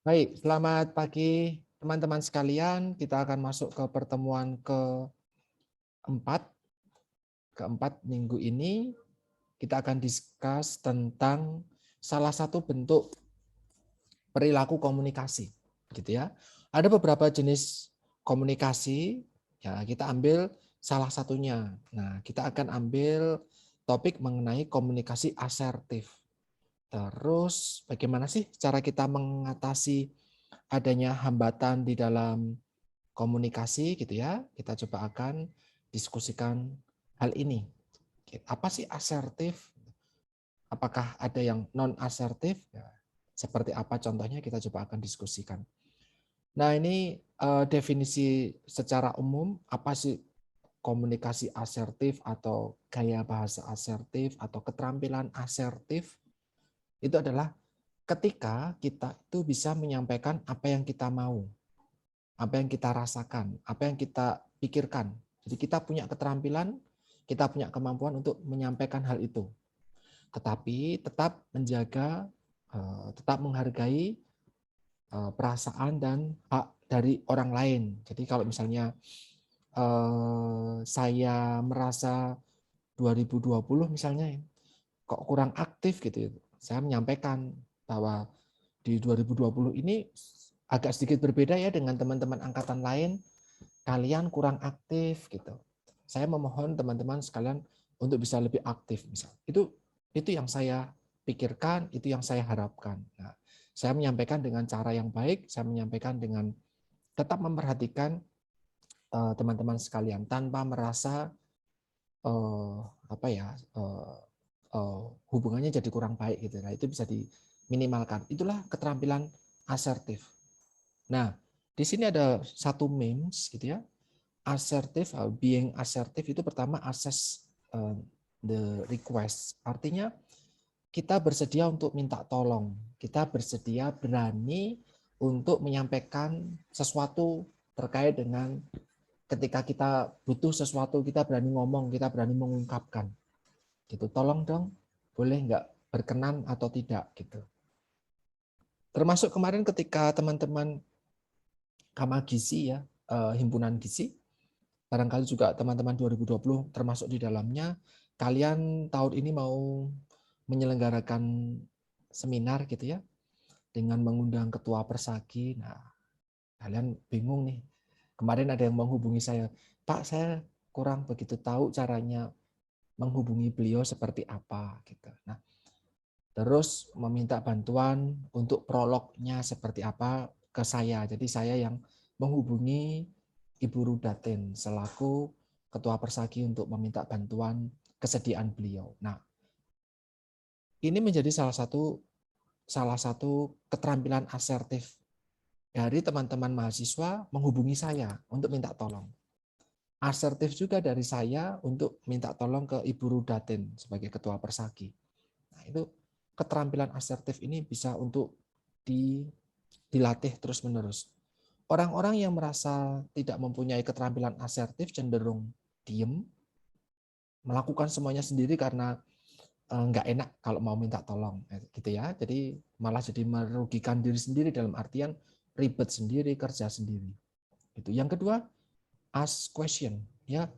Baik, selamat pagi teman-teman sekalian. Kita akan masuk ke pertemuan keempat. Keempat minggu ini kita akan discuss tentang salah satu bentuk perilaku komunikasi, gitu ya. Ada beberapa jenis komunikasi, ya kita ambil salah satunya. Nah, kita akan ambil topik mengenai komunikasi asertif. Terus bagaimana sih cara kita mengatasi adanya hambatan di dalam komunikasi gitu ya. Kita coba akan diskusikan hal ini. Apa sih asertif? Apakah ada yang non asertif? Ya, seperti apa contohnya kita coba akan diskusikan. Nah, ini definisi secara umum apa sih komunikasi asertif atau gaya bahasa asertif atau keterampilan asertif itu adalah ketika kita itu bisa menyampaikan apa yang kita mau, apa yang kita rasakan, apa yang kita pikirkan. Jadi kita punya keterampilan, kita punya kemampuan untuk menyampaikan hal itu. Tetapi tetap menjaga, tetap menghargai perasaan dan hak dari orang lain. Jadi kalau misalnya saya merasa 2020 misalnya kok kurang aktif gitu, saya menyampaikan bahwa di 2020 ini agak sedikit berbeda ya dengan teman-teman angkatan lain, kalian kurang aktif gitu. Saya memohon teman-teman sekalian untuk bisa lebih aktif misal. Itu yang saya pikirkan, itu yang saya harapkan. Nah, saya menyampaikan dengan cara yang baik, saya menyampaikan dengan tetap memperhatikan teman-teman sekalian tanpa merasa apa ya hubungannya jadi kurang baik gitu. Nah, itu bisa diminimalkan. Itulah keterampilan asertif. Nah, di sini ada satu memes gitu ya. Assertive, being assertive itu pertama assess the request. Artinya kita bersedia untuk minta tolong. Kita bersedia berani untuk menyampaikan sesuatu terkait dengan ketika kita butuh sesuatu, kita berani ngomong, kita berani mengungkapkan. Gitu. Tolong dong, boleh nggak berkenan atau tidak gitu. Termasuk kemarin ketika teman-teman Kama Gizi ya, himpunan gizi, barangkali juga teman-teman 2020 termasuk di dalamnya, kalian tahun ini mau menyelenggarakan seminar gitu ya, dengan mengundang ketua Persagi. Nah, kalian bingung nih. Kemarin ada yang menghubungi saya, Pak, saya kurang begitu tahu caranya menghubungi beliau seperti apa gitu. Nah, terus meminta bantuan untuk prolognya seperti apa ke saya. Jadi saya yang menghubungi Ibu Rudatin selaku Ketua Persagi untuk meminta bantuan kesediaan beliau. Nah, ini menjadi salah satu keterampilan asertif dari teman-teman mahasiswa menghubungi saya untuk minta tolong. Asertif juga dari saya untuk minta tolong ke Ibu Rudatin sebagai Ketua Persagi. Nah, itu keterampilan asertif ini bisa untuk dilatih terus-menerus. Orang-orang yang merasa tidak mempunyai keterampilan asertif cenderung diem, melakukan semuanya sendiri karena nggak enak kalau mau minta tolong, gitu ya. Jadi malah jadi merugikan diri sendiri dalam artian ribet sendiri, kerja sendiri. Itu. Yang kedua, ask question, ya.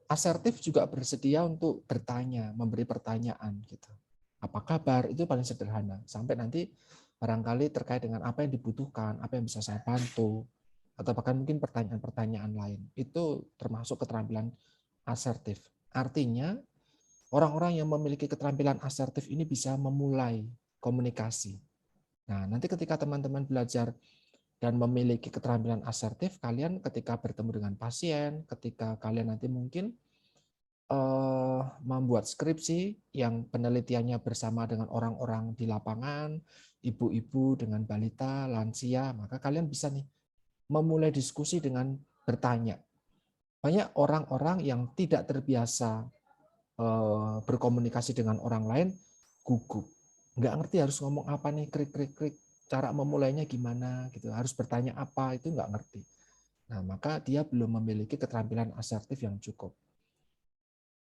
Asertif juga bersedia untuk bertanya, memberi pertanyaan, gitu. Apa kabar? Itu paling sederhana. Sampai nanti barangkali terkait dengan apa yang dibutuhkan, apa yang bisa saya bantu, atau bahkan mungkin pertanyaan-pertanyaan lain. Itu termasuk keterampilan asertif. Artinya, orang-orang yang memiliki keterampilan asertif ini bisa memulai komunikasi. Nah, nanti ketika teman-teman belajar dan memiliki keterampilan asertif, kalian ketika bertemu dengan pasien, ketika kalian nanti mungkin membuat skripsi yang penelitiannya bersama dengan orang-orang di lapangan, ibu-ibu dengan balita, lansia, maka kalian bisa nih memulai diskusi dengan bertanya. Banyak orang-orang yang tidak terbiasa berkomunikasi dengan orang lain gugup, nggak ngerti harus ngomong apa nih, krik krik krik, cara memulainya gimana gitu, harus bertanya apa, itu nggak ngerti. Nah, maka dia belum memiliki keterampilan asertif yang cukup.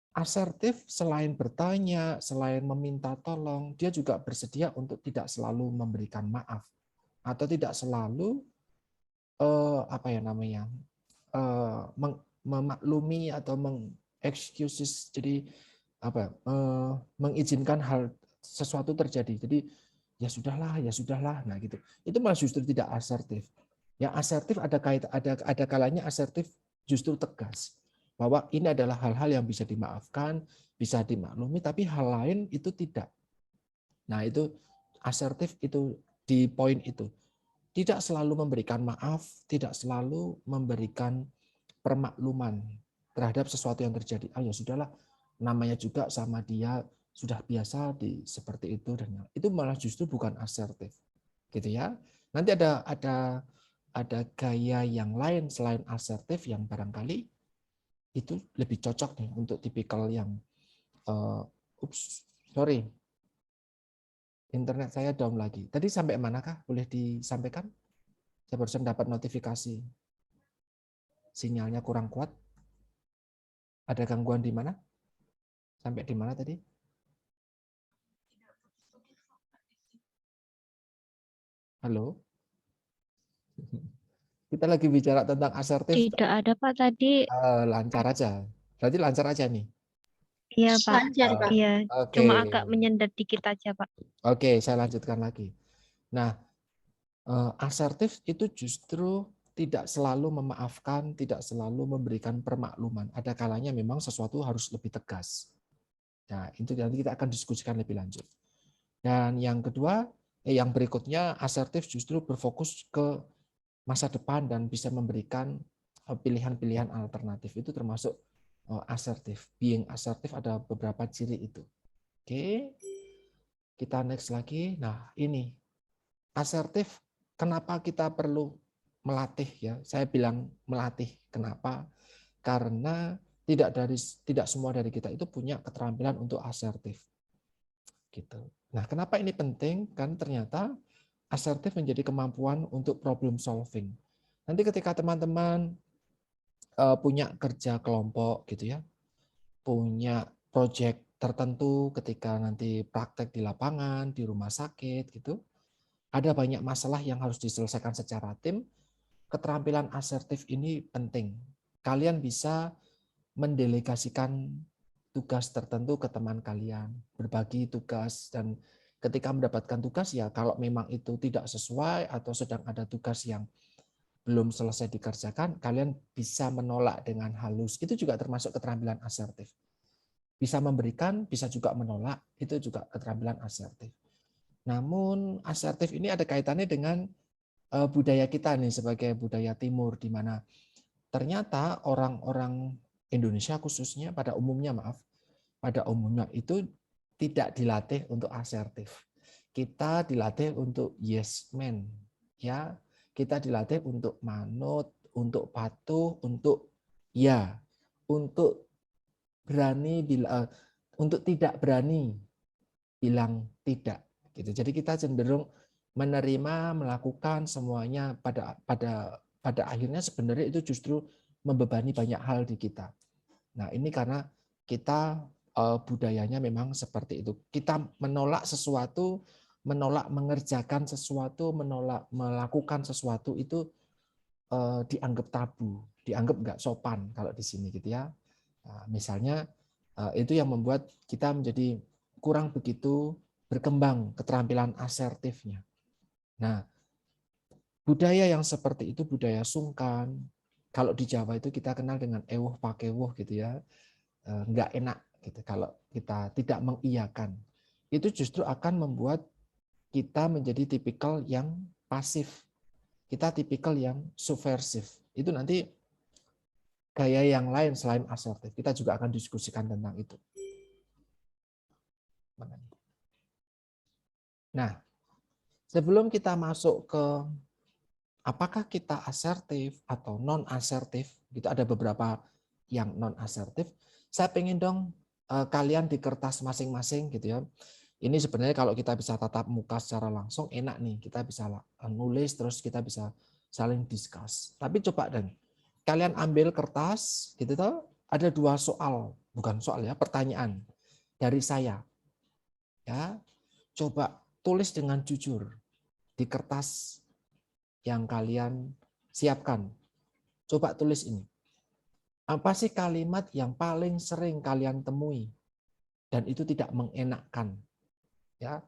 Asertif selain bertanya, selain meminta tolong, dia juga bersedia untuk tidak selalu memberikan maaf. atau tidak selalu apa ya namanya memaklumi atau mengexcuses, jadi apa mengizinkan hal sesuatu terjadi. Jadi ya sudahlah, nah gitu. Itu malah justru tidak asertif. Yang asertif ada kalanya asertif justru tegas bahwa ini adalah hal-hal yang bisa dimaafkan, bisa dimaklumi, tapi hal lain itu tidak. Nah, itu asertif itu di poin itu. Tidak selalu memberikan maaf, tidak selalu memberikan permakluman terhadap sesuatu yang terjadi. Ah ya sudahlah, namanya juga sama dia sudah biasa di seperti itu, dan itu malah justru bukan asertif, gitu ya. Nanti ada gaya yang lain selain asertif yang barangkali itu lebih cocok nih untuk tipikal yang sorry, internet saya down lagi. Tadi sampai manakah? Boleh disampaikan? Saya barusan dapat notifikasi sinyalnya kurang kuat. Ada gangguan di mana? Sampai di mana tadi? Halo? Kita lagi bicara tentang asertif. Tidak ada Pak tadi. Lancar aja. Berarti lancar aja nih. Iya Pak. Lancar, Pak. Iya. Oke. Cuma agak menyendat dikit aja Pak. Oke, saya lanjutkan lagi. Nah, asertif itu justru tidak selalu memaafkan, tidak selalu memberikan permakluman. Ada kalanya memang sesuatu harus lebih tegas. Nah, itu nanti kita akan diskusikan lebih lanjut. Dan yang kedua, yang berikutnya, asertif justru berfokus ke masa depan dan bisa memberikan pilihan-pilihan alternatif. Itu termasuk asertif. Being asertif ada beberapa ciri itu. Oke, kita next lagi. Nah, ini asertif. Kenapa kita perlu melatih ya? Saya bilang melatih. Kenapa? Karena tidak semua dari kita itu punya keterampilan untuk asertif. Gitu. Nah, kenapa ini penting? Kan ternyata asertif menjadi kemampuan untuk problem solving. Nanti ketika teman-teman punya kerja kelompok gitu ya, punya proyek tertentu, ketika nanti praktek di lapangan, di rumah sakit gitu, ada banyak masalah yang harus diselesaikan secara tim. Keterampilan asertif ini penting. Kalian bisa mendelegasikan tugas tertentu ke teman kalian, berbagi tugas, dan ketika mendapatkan tugas ya kalau memang itu tidak sesuai atau sedang ada tugas yang belum selesai dikerjakan, kalian bisa menolak dengan halus. Itu juga termasuk keterampilan asertif. Bisa memberikan, bisa juga menolak, itu juga keterampilan asertif. Namun asertif ini ada kaitannya dengan budaya kita nih sebagai budaya timur, di mana ternyata orang-orang Indonesia khususnya pada umumnya itu tidak dilatih untuk asertif. Kita dilatih untuk yes man, ya. Kita dilatih untuk manut, untuk patuh, untuk ya, untuk berani untuk tidak berani bilang tidak. Gitu. Jadi kita cenderung menerima, melakukan semuanya pada akhirnya sebenarnya itu justru membebani banyak hal di kita. Nah, ini karena kita budayanya memang seperti itu. Kita menolak sesuatu, menolak mengerjakan sesuatu, menolak melakukan sesuatu itu dianggap tabu, dianggap nggak sopan kalau di sini gitu ya. Nah, misalnya itu yang membuat kita menjadi kurang begitu berkembang keterampilan asertifnya. Nah, budaya yang seperti itu budaya sungkan. Kalau di Jawa itu kita kenal dengan ewuh pakewuh gitu ya, nggak enak gitu kalau kita tidak mengiyakan. Itu justru akan membuat kita menjadi tipikal yang pasif. Kita tipikal yang subversif. Itu nanti gaya yang lain selain asertif. Kita juga akan diskusikan tentang itu. Nah, sebelum kita masuk ke apakah kita asertif atau non-asertif, gitu ada beberapa yang non-asertif. Saya pengen dong kalian di kertas masing-masing gitu ya. Ini sebenarnya kalau kita bisa tatap muka secara langsung enak nih, kita bisa nulis terus kita bisa saling discuss. Tapi coba dan kalian ambil kertas gitu toh, ada 2 soal, bukan soal ya, pertanyaan dari saya. Ya. Coba tulis dengan jujur di kertas yang kalian siapkan. Coba tulis ini. Apa sih kalimat yang paling sering kalian temui dan itu tidak mengenakkan? Ya,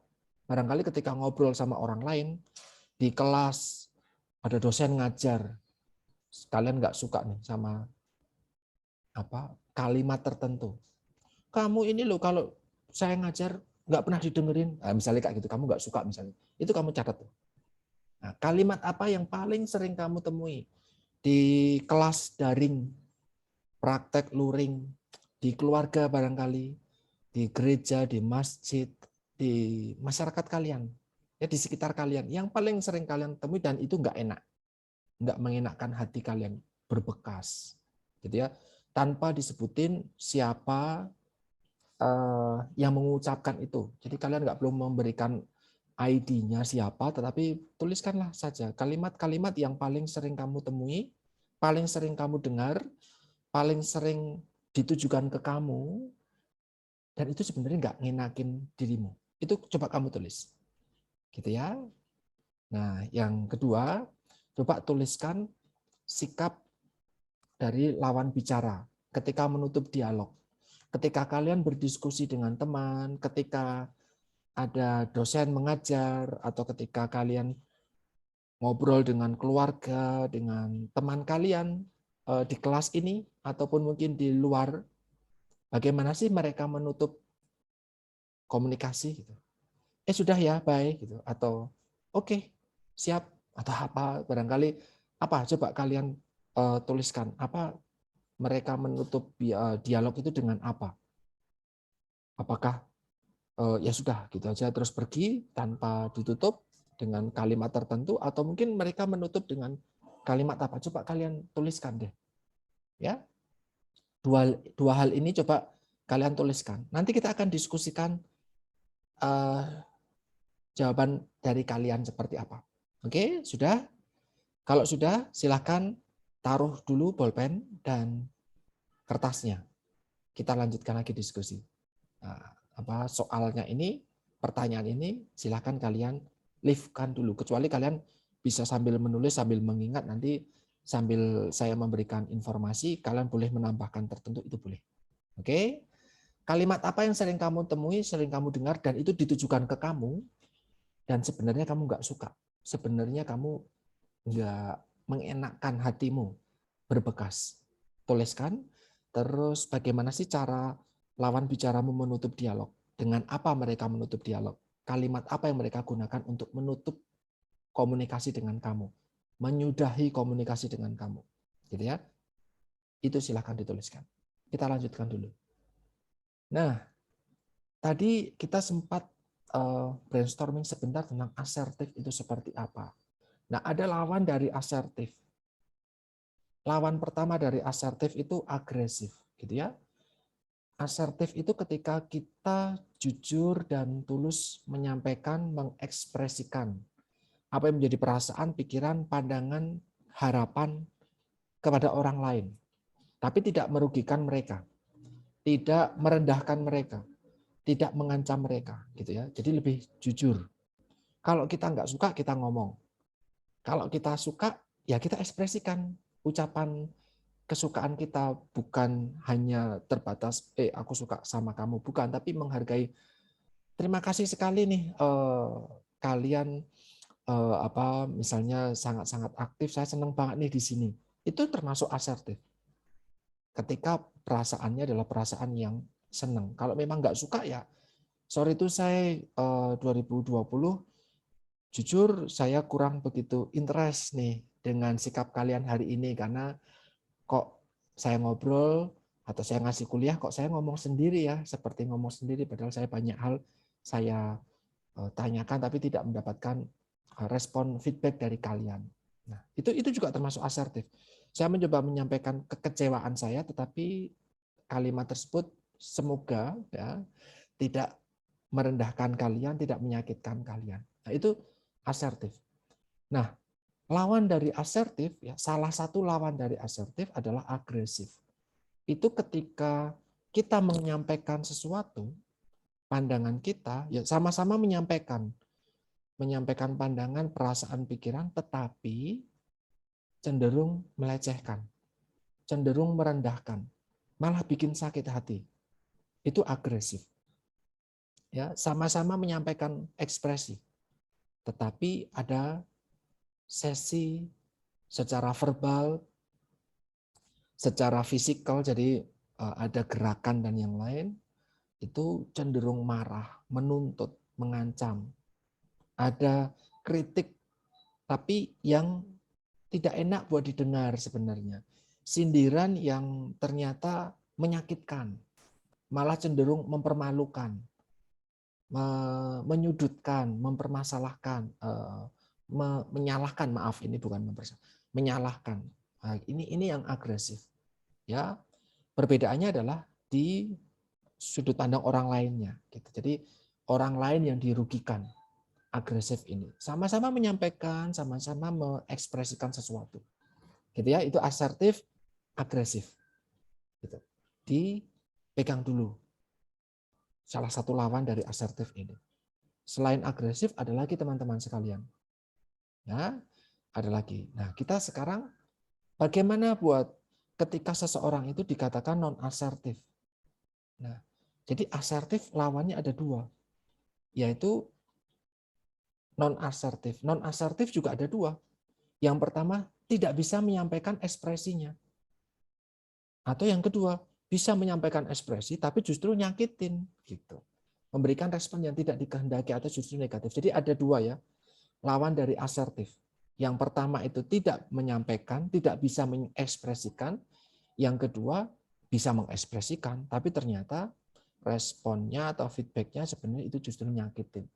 barangkali ketika ngobrol sama orang lain di kelas, ada dosen ngajar, kalian nggak suka nih sama kalimat tertentu. Kamu ini loh kalau saya ngajar nggak pernah didengerin, nah, misalnya kayak gitu, kamu nggak suka misalnya, itu kamu catat tuh. Nah, kalimat apa yang paling sering kamu temui di kelas daring, praktek luring, di keluarga barangkali, di gereja, di masjid, di masyarakat kalian, ya di sekitar kalian, yang paling sering kalian temui dan itu nggak enak, nggak mengenakkan hati kalian, berbekas, gitu ya, tanpa disebutin siapa yang mengucapkan itu. Jadi kalian nggak perlu memberikan ID-nya siapa, tetapi tuliskanlah saja kalimat-kalimat yang paling sering kamu temui, paling sering kamu dengar, paling sering ditujukan ke kamu, dan itu sebenarnya nggak ngenakin dirimu. Itu coba kamu tulis. Gitu ya. Nah, yang kedua, coba tuliskan sikap dari lawan bicara ketika menutup dialog. Ketika kalian berdiskusi dengan teman, ketika ada dosen mengajar, atau ketika kalian ngobrol dengan keluarga, dengan teman kalian di kelas ini, ataupun mungkin di luar, bagaimana sih mereka menutup komunikasi? Gitu. Sudah ya, baik. Gitu. Atau oke, siap. Atau apa, barangkali apa, coba kalian tuliskan, apa mereka menutup dialog itu dengan apa? Apakah ya sudah gitu aja terus pergi tanpa ditutup dengan kalimat tertentu, atau mungkin mereka menutup dengan kalimat apa? Coba kalian tuliskan deh. Ya. Dua hal ini coba kalian tuliskan. Nanti kita akan diskusikan jawaban dari kalian seperti apa. Oke, sudah? Kalau sudah, silahkan taruh dulu bolpen dan kertasnya. Kita lanjutkan lagi diskusi. Soalnya ini, pertanyaan ini, silahkan kalian leave-kan dulu. Kecuali kalian bisa sambil menulis, sambil mengingat, nanti sambil saya memberikan informasi, kalian boleh menambahkan tertentu, itu boleh. Oke? Kalimat apa yang sering kamu temui, sering kamu dengar, dan itu ditujukan ke kamu, dan sebenarnya kamu nggak suka. Sebenarnya kamu nggak mengenakkan hatimu, berbekas. Tuliskan, terus bagaimana sih cara lawan bicaramu menutup dialog? Dengan apa mereka menutup dialog? Kalimat apa yang mereka gunakan untuk menutup komunikasi dengan kamu? Menyudahi komunikasi dengan kamu. Gitu ya. Itu silahkan dituliskan. Kita lanjutkan dulu. Nah, tadi kita sempat brainstorming sebentar tentang asertif itu seperti apa. Nah, ada lawan dari asertif. Lawan pertama dari asertif itu agresif, gitu ya. Asertif itu ketika kita jujur dan tulus menyampaikan, mengekspresikan apa yang menjadi perasaan, pikiran, pandangan, harapan kepada orang lain, tapi tidak merugikan mereka, tidak merendahkan mereka, tidak mengancam mereka, gitu ya. Jadi lebih jujur. Kalau kita nggak suka, kita ngomong. Kalau kita suka, ya kita ekspresikan ucapan kesukaan kita, bukan hanya terbatas aku suka sama kamu, bukan, tapi menghargai. Terima kasih sekali nih kalian misalnya sangat-sangat aktif, saya senang banget nih di sini. Itu termasuk asertif. Ketika perasaannya adalah perasaan yang senang. Kalau memang nggak suka, ya sorry itu saya 2020 jujur saya kurang begitu interest nih dengan sikap kalian hari ini, karena kok saya ngobrol atau saya ngasih kuliah kok saya ngomong sendiri ya, seperti ngomong sendiri, padahal saya banyak hal saya tanyakan tapi tidak mendapatkan respon feedback dari kalian. Nah, itu juga termasuk asertif. Saya mencoba menyampaikan kekecewaan saya, tetapi kalimat tersebut semoga ya tidak merendahkan kalian, tidak menyakitkan kalian. Nah, itu asertif. Nah, lawan dari asertif, ya, salah satu lawan dari asertif adalah agresif. Itu ketika kita menyampaikan sesuatu, pandangan kita, ya sama-sama menyampaikan. menyampaikan pandangan, perasaan, pikiran, tetapi cenderung melecehkan, cenderung merendahkan, malah bikin sakit hati. Itu agresif. Ya, sama-sama menyampaikan ekspresi, tetapi ada sesi secara verbal, secara fisikal, jadi ada gerakan dan yang lain, itu cenderung marah, menuntut, mengancam. Ada kritik, tapi yang tidak enak buat didengar sebenarnya. Sindiran yang ternyata menyakitkan, malah cenderung mempermalukan, menyudutkan, mempermasalahkan, menyalahkan, maaf ini bukan menyalahkan. Nah, ini yang agresif. Ya, perbedaannya adalah di sudut pandang orang lainnya. Gitu. Jadi orang lain yang dirugikan, agresif ini. Sama-sama menyampaikan, sama-sama mengekspresikan sesuatu. Gitu ya, itu asertif, agresif. Gitu. Dipegang dulu. Salah satu lawan dari asertif ini. Selain agresif ada lagi teman-teman sekalian. Ya, ada lagi. Nah, kita sekarang bagaimana buat ketika seseorang itu dikatakan non asertif. Nah, jadi asertif lawannya ada dua, yaitu non asertif. Non asertif juga ada dua. Yang pertama tidak bisa menyampaikan ekspresinya, atau yang kedua bisa menyampaikan ekspresi tapi justru nyakitin gitu. Memberikan respon yang tidak dikehendaki atau justru negatif. Jadi ada dua ya, lawan dari asertif. Yang pertama itu tidak menyampaikan, tidak bisa mengekspresikan. Yang kedua bisa mengekspresikan, tapi ternyata responnya atau feedbacknya sebenarnya itu justru nyakitin.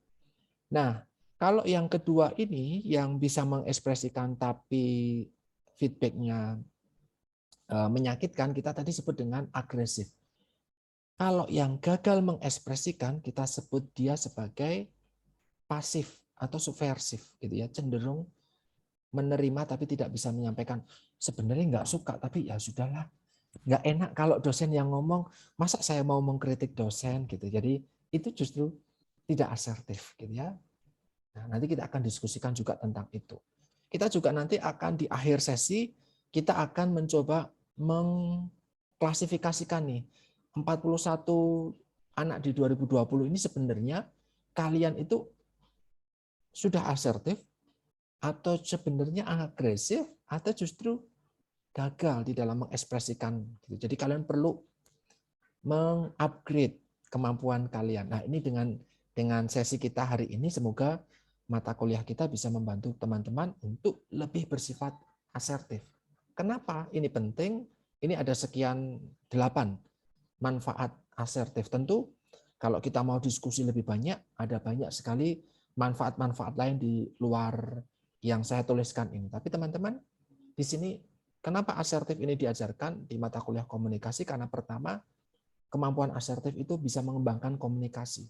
Nah, kalau yang kedua ini yang bisa mengekspresikan tapi feedbacknya menyakitkan, kita tadi sebut dengan agresif. Kalau yang gagal mengekspresikan, kita sebut dia sebagai pasif atau subversif, gitu ya, cenderung menerima tapi tidak bisa menyampaikan. Sebenarnya nggak suka, tapi ya sudahlah. Nggak enak kalau dosen yang ngomong, masa saya mau mengkritik dosen gitu. Jadi itu justru tidak asertif, gitu ya. Nah, nanti kita akan diskusikan juga tentang itu. Kita juga nanti akan di akhir sesi kita akan mencoba mengklasifikasikan nih 41 anak di 2020 ini sebenarnya kalian itu sudah asertif atau sebenarnya agresif atau justru gagal di dalam mengekspresikan. Jadi kalian perlu mengupgrade kemampuan kalian. Nah, ini dengan sesi kita hari ini semoga mata kuliah kita bisa membantu teman-teman untuk lebih bersifat asertif. Kenapa ini penting? Ini ada sekian 8 manfaat asertif. Tentu kalau kita mau diskusi lebih banyak, ada banyak sekali manfaat-manfaat lain di luar yang saya tuliskan ini. Tapi teman-teman, di sini kenapa asertif ini diajarkan di mata kuliah komunikasi? Karena pertama, kemampuan asertif itu bisa mengembangkan komunikasi.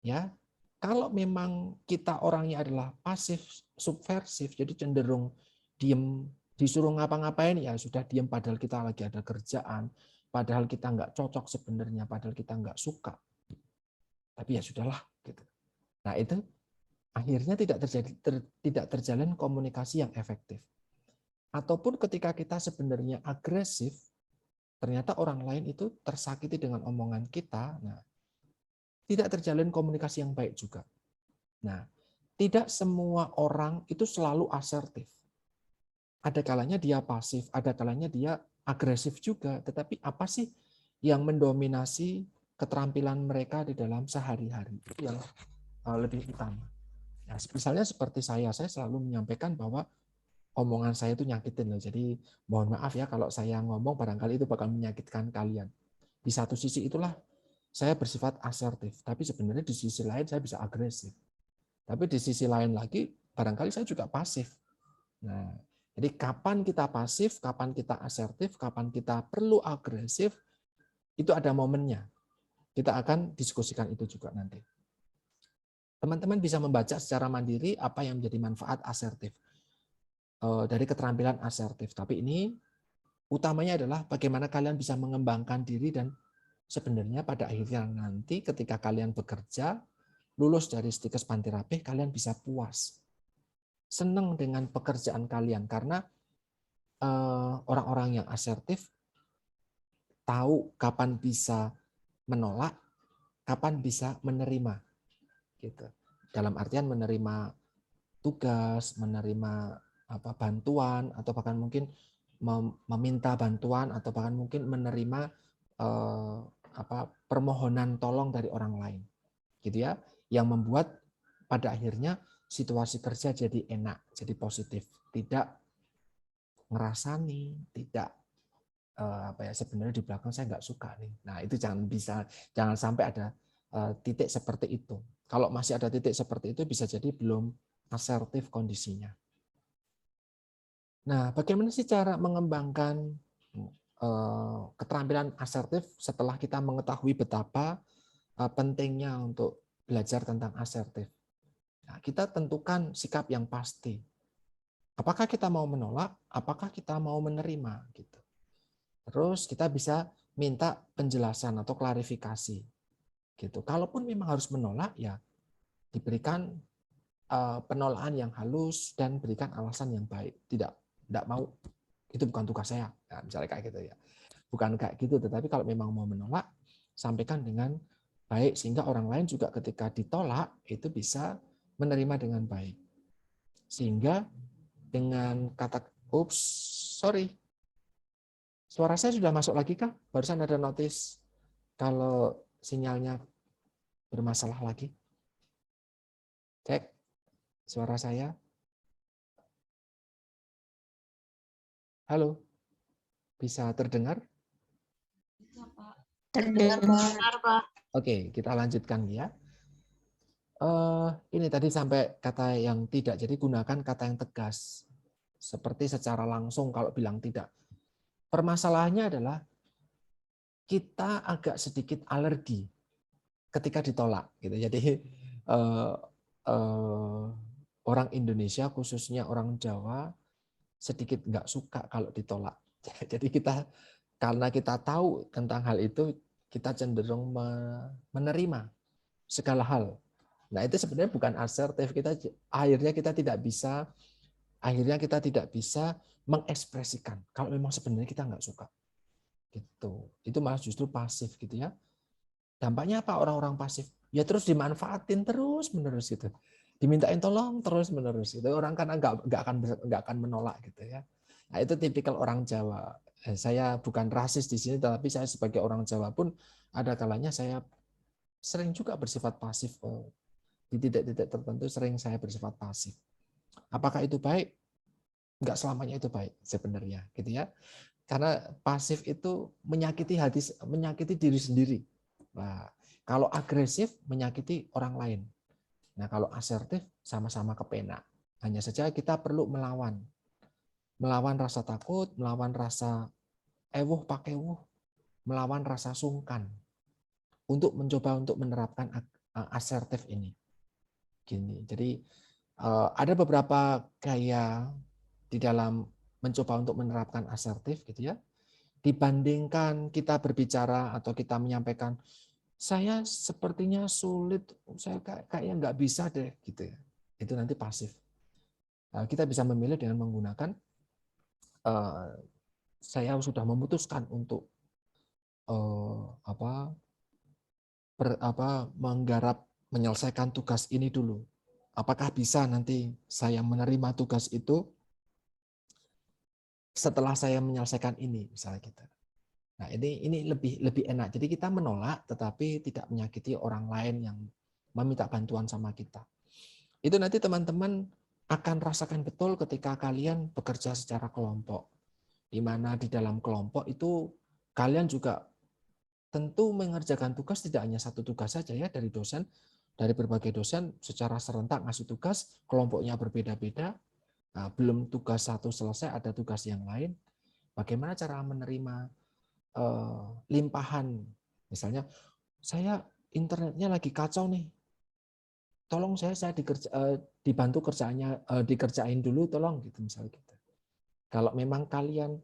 Ya, kalau memang kita orangnya adalah pasif, subversif, jadi cenderung diem, disuruh ngapa-ngapain ya sudah diem padahal kita lagi ada kerjaan, padahal kita nggak cocok sebenarnya, padahal kita nggak suka. Tapi ya sudahlah gitu. Nah, itu akhirnya tidak terjalin komunikasi yang efektif. Ataupun ketika kita sebenarnya agresif, ternyata orang lain itu tersakiti dengan omongan kita, nah tidak terjalin komunikasi yang baik juga. Nah, tidak semua orang itu selalu asertif. Ada kalanya dia pasif, ada kalanya dia agresif juga. Tetapi apa sih yang mendominasi keterampilan mereka di dalam sehari-hari? Itu yang lebih utama. Nah, misalnya seperti saya selalu menyampaikan bahwa omongan saya itu nyakitin loh. Jadi mohon maaf ya kalau saya ngomong barangkali itu bakal menyakitkan kalian. Di satu sisi itulah saya bersifat asertif, tapi sebenarnya di sisi lain saya bisa agresif. Tapi di sisi lain lagi barangkali saya juga pasif. Nah, jadi kapan kita pasif, kapan kita asertif, kapan kita perlu agresif, itu ada momennya. Kita akan diskusikan itu juga nanti. Teman-teman bisa membaca secara mandiri apa yang menjadi manfaat asertif dari keterampilan asertif. Tapi ini utamanya adalah bagaimana kalian bisa mengembangkan diri dan sebenarnya pada akhirnya nanti ketika kalian bekerja, lulus dari Stikes Panti Rapih, kalian bisa puas. Senang dengan pekerjaan kalian karena orang-orang yang asertif tahu kapan bisa menolak, kapan bisa menerima. Gitu. Dalam artian menerima tugas, menerima bantuan, atau bahkan mungkin meminta bantuan, atau bahkan mungkin menerima permohonan tolong dari orang lain, gitu ya, yang membuat pada akhirnya situasi kerja jadi enak, jadi positif, tidak ngerasani, tidak sebenarnya di belakang saya nggak suka nih. Nah itu jangan sampai ada titik seperti itu. Kalau masih ada titik seperti itu bisa jadi belum asertif kondisinya. Nah, bagaimana sih cara mengembangkan keterampilan asertif setelah kita mengetahui betapa pentingnya untuk belajar tentang asertif? Nah, kita tentukan sikap yang pasti. Apakah kita mau menolak? Apakah kita mau menerima? Gitu. Terus kita bisa minta penjelasan atau klarifikasi. Gitu. Kalaupun memang harus menolak, ya diberikan penolakan yang halus dan berikan alasan yang baik. Tidak mau, itu bukan tugas saya. Nah, misalnya kayak gitu ya. Bukan kayak gitu, tetapi kalau memang mau menolak, sampaikan dengan baik sehingga orang lain juga ketika ditolak itu bisa menerima dengan baik. Sehingga dengan kata ups, sorry. Suara saya sudah masuk lagi kah? Barusan ada notice kalau sinyalnya bermasalah lagi. Cek suara saya. Halo, bisa terdengar? Terdengar, Pak. Oke, kita lanjutkan ya. Ini tadi sampai kata yang tidak, jadi gunakan kata yang tegas. Seperti secara langsung kalau bilang tidak. Permasalahannya adalah kita agak sedikit alergi ketika ditolak. Gitu. Jadi orang Indonesia, khususnya orang Jawa, sedikit nggak suka kalau ditolak. Jadi karena kita tahu tentang hal itu, kita cenderung menerima segala hal. Nah itu sebenarnya bukan asertif. Akhirnya kita tidak bisa mengekspresikan kalau memang sebenarnya kita nggak suka. Gitu. Itu malah justru pasif gitu ya. Dampaknya apa orang-orang pasif? Ya terus dimanfaatin terus menerus gitu. Dimintain tolong terus menerus gitu. Orang kan nggak akan menolak gitu ya. Nah itu tipikal orang Jawa. Saya bukan rasis di sini, tapi saya sebagai orang Jawa pun ada kalanya saya sering juga bersifat pasif. Di titik-titik tertentu sering saya bersifat pasif. Apakah itu baik? Enggak selamanya itu baik sebenarnya, gitu ya. Karena pasif itu menyakiti diri sendiri. Nah, kalau agresif menyakiti orang lain. Nah, kalau asertif sama-sama kepena. Hanya saja kita perlu melawan rasa takut, melawan rasa pakewuh, melawan rasa sungkan untuk mencoba untuk menerapkan asertif ini. Gini. Jadi ada beberapa gaya di dalam mencoba untuk menerapkan asertif gitu ya. Dibandingkan kita berbicara atau kita menyampaikan saya sepertinya sulit, saya kayaknya nggak bisa deh gitu ya. Itu nanti pasif. Kita bisa memilih dengan menggunakan saya sudah memutuskan untuk menggarap menyelesaikan tugas ini dulu. Apakah bisa nanti saya menerima tugas itu setelah saya menyelesaikan ini, misalnya gitu. Nah, ini lebih enak. Jadi kita menolak tetapi tidak menyakiti orang lain yang meminta bantuan sama kita. Itu nanti teman-teman akan rasakan betul ketika kalian bekerja secara kelompok. Di mana di dalam kelompok itu kalian juga tentu mengerjakan tugas tidak hanya satu tugas saja ya dari dosen, dari berbagai dosen secara serentak ngasih tugas, kelompoknya berbeda-beda. Nah, belum tugas satu selesai, ada tugas yang lain. Bagaimana cara menerima limpahan? Misalnya, saya internetnya lagi kacau nih. Tolong saya dibantu dikerjain dulu, tolong gitu misalnya gitu. Kalau memang kalian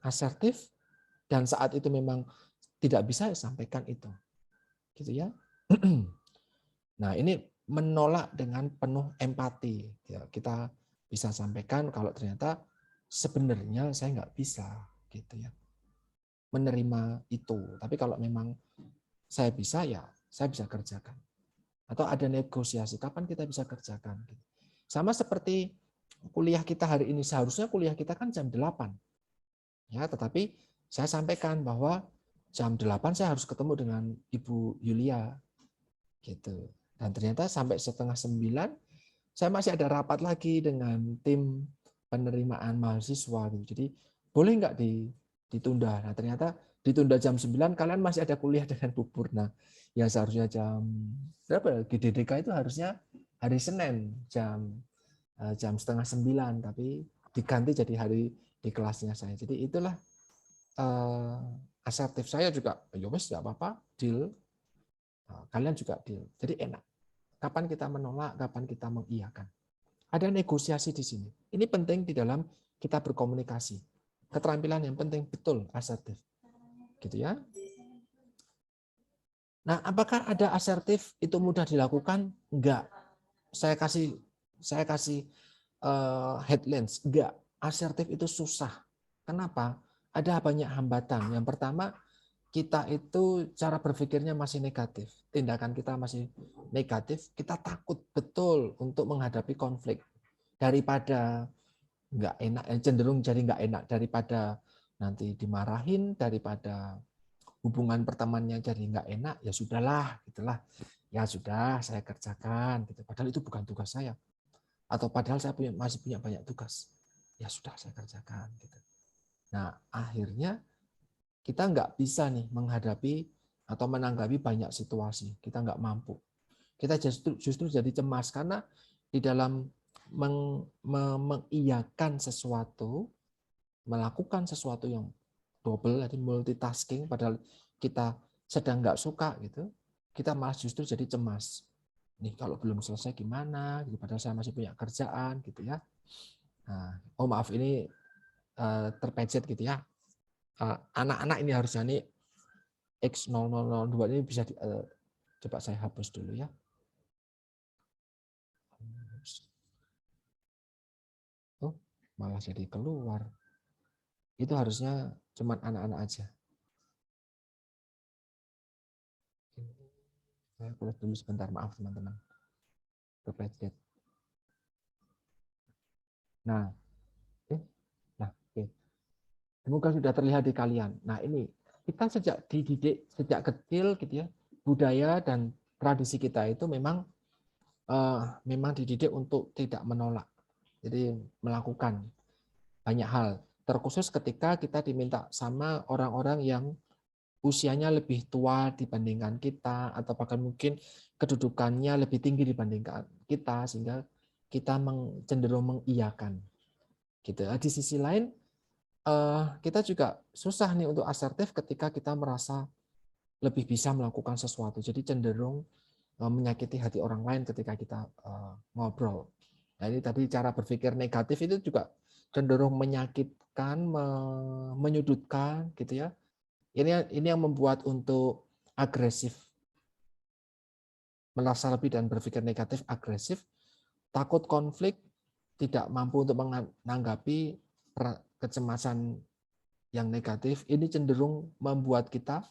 asertif dan saat itu memang tidak bisa, sampaikan itu, gitu ya. Nah ini menolak dengan penuh empati. Ya, kita bisa sampaikan kalau ternyata sebenarnya saya nggak bisa, gitu ya, menerima itu. Tapi kalau memang saya bisa, ya saya bisa kerjakan. Atau ada negosiasi, kapan kita bisa kerjakan. Sama seperti kuliah kita hari ini, seharusnya kuliah kita kan jam 8. Ya, tetapi saya sampaikan bahwa jam 8 saya harus ketemu dengan Ibu Yulia. Gitu. Dan ternyata sampai setengah 9, saya masih ada rapat lagi dengan tim penerimaan mahasiswa. Jadi boleh nggak ditunda? Nah, ternyata ditunda jam 9, kalian masih ada kuliah dengan Bu Purna. Ya seharusnya jam berapa? GDDK itu harusnya hari Senin jam setengah 9, tapi diganti jadi hari di kelasnya saya. Jadi itulah asertif saya juga. Ya wes nggak apa-apa, deal. Kalian juga deal. Jadi enak. Kapan kita menolak, kapan kita mengiyakan. Ada negosiasi di sini. Ini penting di dalam kita berkomunikasi. Keterampilan yang penting betul asertif. Gitu ya. Nah, apakah ada asertif itu mudah dilakukan? Enggak. Saya kasih headlines. Enggak. Asertif itu susah. Kenapa? Ada banyak hambatan. Yang pertama, kita itu cara berpikirnya masih negatif. Tindakan kita masih negatif. Kita takut betul untuk menghadapi konflik. Daripada nggak enak, cenderung jadi nggak enak, daripada nanti dimarahin, daripada hubungan pertemanannya jadi nggak enak, ya sudahlah, gitulah. Ya sudah, saya kerjakan. Gitu. Padahal itu bukan tugas saya. Atau padahal saya masih punya banyak tugas. Ya sudah, saya kerjakan. Gitu. Nah, akhirnya kita nggak bisa nih menghadapi atau menanggapi banyak situasi. Kita nggak mampu. Kita justru jadi cemas karena di dalam mengiyakan sesuatu, melakukan sesuatu yang double, jadi multitasking, padahal kita sedang nggak suka gitu, kita malah justru jadi cemas. Nih kalau belum selesai gimana? Gitu, padahal saya masih punya kerjaan gitu ya. Nah, oh maaf ini terpencet gitu ya. Anak-anak ini harusnya nih X0002 ini bisa coba saya hapus dulu ya. Oh, malah jadi keluar. Itu harusnya cuma anak-anak aja. Saya close dulu sebentar, maaf teman-teman. Terpencet. Nah, nah, oke. Semoga sudah terlihat di kalian. Nah, ini kita sejak dididik sejak kecil gitu ya, budaya dan tradisi kita itu memang dididik untuk tidak menolak. Jadi melakukan banyak hal. Terkhusus ketika kita diminta sama orang-orang yang usianya lebih tua dibandingkan kita, atau bahkan mungkin kedudukannya lebih tinggi dibandingkan kita, sehingga kita cenderung mengiyakan. Gitu. Di sisi lain, kita juga susah nih untuk asertif ketika kita merasa lebih bisa melakukan sesuatu. Jadi cenderung menyakiti hati orang lain ketika kita ngobrol. Nah, ini tadi cara berpikir negatif itu juga cenderung menyakitkan, menyudutkan, gitu ya. Ini yang membuat untuk agresif, merasa lebih dan berpikir negatif, agresif, takut konflik, tidak mampu untuk menanggapi kecemasan yang negatif. Ini cenderung membuat kita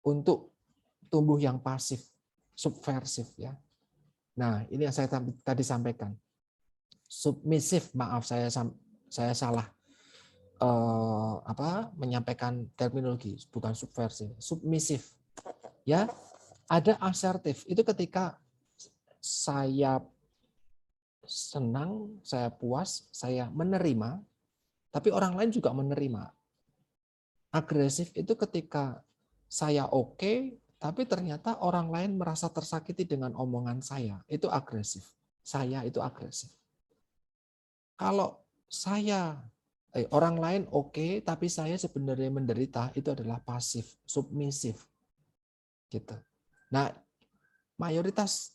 untuk tumbuh yang pasif, subversif ya. Nah, ini yang saya tadi sampaikan. Submisif, maaf saya salah menyampaikan terminologi, bukan subversif, submisif. Ya, ada asertif. Itu ketika saya senang, saya puas, saya menerima, tapi orang lain juga menerima. Agresif itu ketika saya oke, tapi ternyata orang lain merasa tersakiti dengan omongan saya. Itu agresif. Saya itu agresif. Kalau orang lain oke, tapi saya sebenarnya menderita, itu adalah pasif, submisif. Gitu. Nah, mayoritas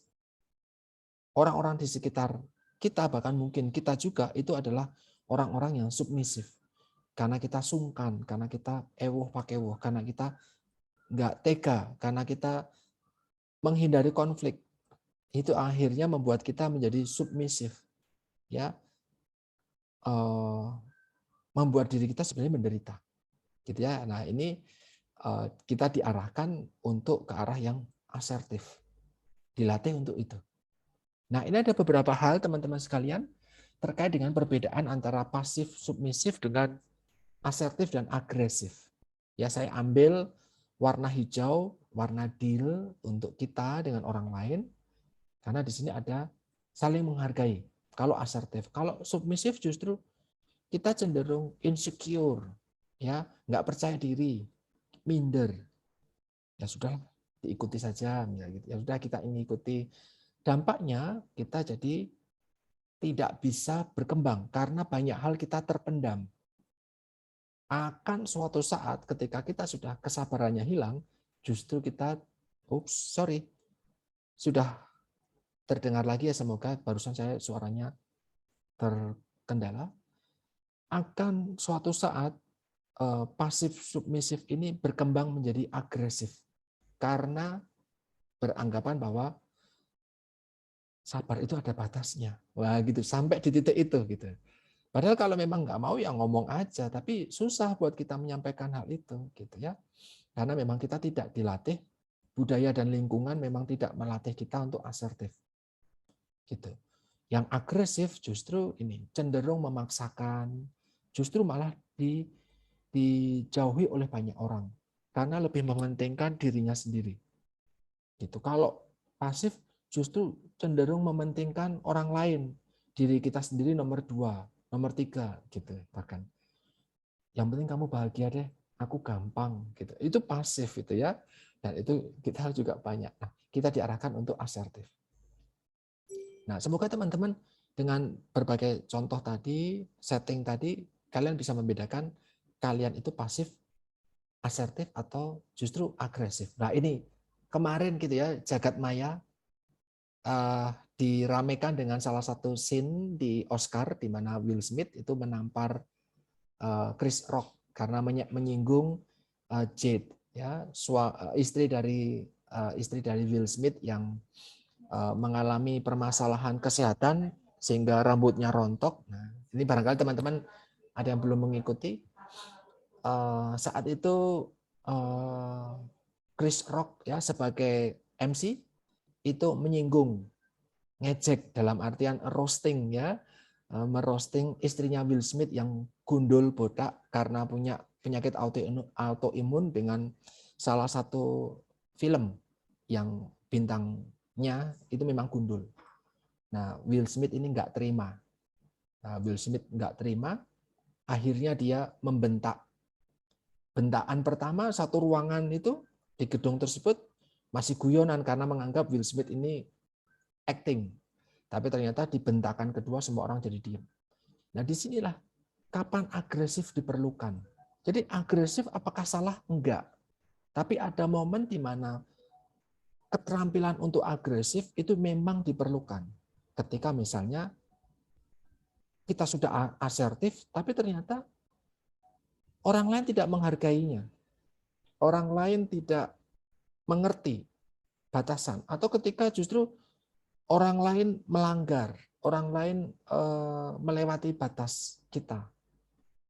orang-orang di sekitar kita, bahkan mungkin kita juga, itu adalah orang-orang yang submisif. Karena kita sungkan, karena kita pakewuh, karena kita nggak tega, karena kita menghindari konflik. itu akhirnya membuat kita menjadi submisif, ya, membuat diri kita sebenarnya menderita, gitu ya. Nah ini kita diarahkan untuk ke arah yang asertif, dilatih untuk itu. Nah ini ada beberapa hal teman-teman sekalian terkait dengan perbedaan antara pasif submisif dengan asertif dan agresif. Ya saya ambil warna hijau, warna deal untuk kita dengan orang lain, karena di sini ada saling menghargai. Kalau asertif, kalau submisif justru kita cenderung insecure, ya nggak percaya diri, minder. Ya sudah diikuti saja, ya sudah kita ikuti. Dampaknya kita jadi tidak bisa berkembang karena banyak hal kita terpendam. Akan suatu saat ketika kita sudah kesabarannya hilang, justru kita, sudah terdengar lagi ya, semoga barusan saya suaranya terkendala. Akan suatu saat pasif submisif ini berkembang menjadi agresif karena beranggapan bahwa sabar itu ada batasnya. Wah gitu, sampai di titik itu gitu. Padahal kalau memang nggak mau ya ngomong aja, tapi susah buat kita menyampaikan hal itu gitu ya. Karena memang kita tidak dilatih, budaya dan lingkungan memang tidak melatih kita untuk asertif. Gitu. Yang agresif justru ini cenderung memaksakan, justru malah dijauhi oleh banyak orang karena lebih mementingkan dirinya sendiri. Gitu. Kalau pasif justru cenderung mementingkan orang lain, diri kita sendiri nomor 2, nomor 3 gitu bahkan. Yang penting kamu bahagia deh, aku gampang gitu. Itu pasif itu ya. Dan itu kita juga banyak. Nah, kita diarahkan untuk asertif. Nah, semoga teman-teman dengan berbagai contoh tadi, setting tadi, kalian bisa membedakan kalian itu pasif, asertif, atau justru agresif. Nah, ini kemarin gitu ya, jagat maya diramekan dengan salah satu scene di Oscar di mana Will Smith itu menampar Chris Rock karena menyinggung Jade, ya, istri dari Will Smith yang mengalami permasalahan kesehatan sehingga rambutnya rontok. Nah, ini barangkali teman-teman ada yang belum mengikuti. Saat itu Chris Rock ya sebagai MC itu menyinggung, ngejek dalam artian roasting ya, merosting istrinya Will Smith yang gundul botak karena punya penyakit autoimun dengan salah satu film yang bintangnya itu memang gundul. Nah, Will Smith ini nggak terima. Akhirnya dia membentak. Bentakan pertama satu ruangan itu di gedung tersebut masih guyonan karena menganggap Will Smith ini acting. Tapi ternyata di bentakan kedua semua orang jadi diam. Nah, disinilah kapan agresif diperlukan. Jadi agresif apakah salah? Enggak. Tapi ada momen di mana keterampilan untuk agresif itu memang diperlukan. Ketika misalnya kita sudah asertif, tapi ternyata orang lain tidak menghargainya. Orang lain tidak mengerti batasan. Atau ketika justru orang lain melanggar, orang lain melewati batas kita.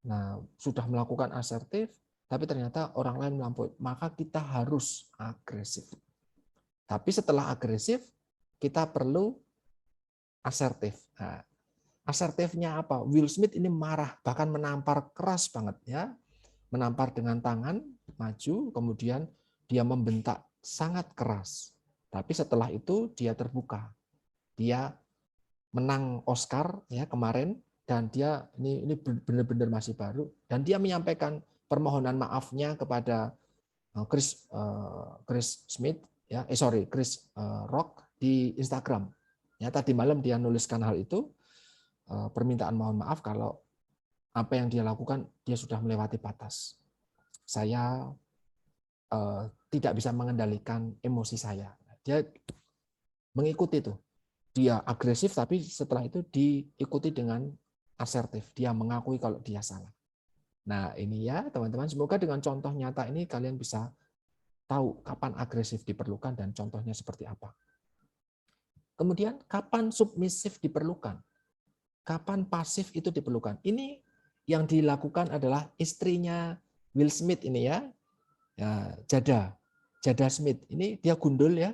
Nah, sudah melakukan asertif, tapi ternyata orang lain melampaui, maka kita harus agresif. Tapi setelah agresif, kita perlu asertif. Nah, asertifnya apa? Will Smith ini marah, bahkan menampar keras banget ya, menampar dengan tangan, maju, kemudian dia membentak sangat keras. Tapi setelah itu dia terbuka, dia menang Oscar ya kemarin, dan dia ini benar-benar masih baru, dan dia menyampaikan permohonan maafnya kepada Chris Smith ya Chris Rock di Instagram. Ya tadi malam dia nuliskan hal itu, permintaan mohon maaf kalau apa yang dia lakukan dia sudah melewati batas. Saya tidak bisa mengendalikan emosi saya. Dia mengikuti itu. Dia agresif, tapi setelah itu diikuti dengan asertif. Dia mengakui kalau dia salah. Nah ini ya teman-teman, semoga dengan contoh nyata ini kalian bisa tahu kapan agresif diperlukan dan contohnya seperti apa. Kemudian kapan submisif diperlukan? Kapan pasif itu diperlukan? Ini yang dilakukan adalah istrinya Will Smith ini ya. Ya, Jada Smith. Ini dia gundul ya.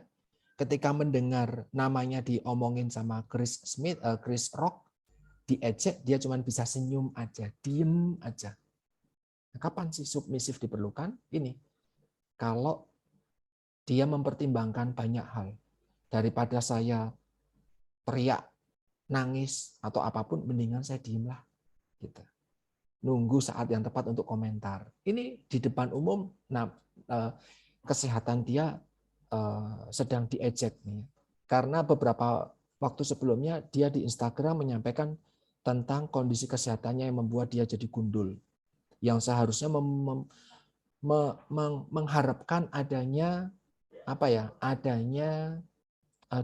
Ketika mendengar namanya diomongin sama Chris Rock, diejek, dia cuma bisa senyum aja, diem aja. Nah, kapan sih submisif diperlukan? Ini, kalau dia mempertimbangkan banyak hal. Daripada saya teriak, nangis, atau apapun, mendingan saya diem lah. Gitu. Nunggu saat yang tepat untuk komentar. Ini di depan umum, kesehatan dia sedang diejek nih. Karena beberapa waktu sebelumnya dia di Instagram menyampaikan tentang kondisi kesehatannya yang membuat dia jadi gundul. Yang seharusnya mengharapkan adanya adanya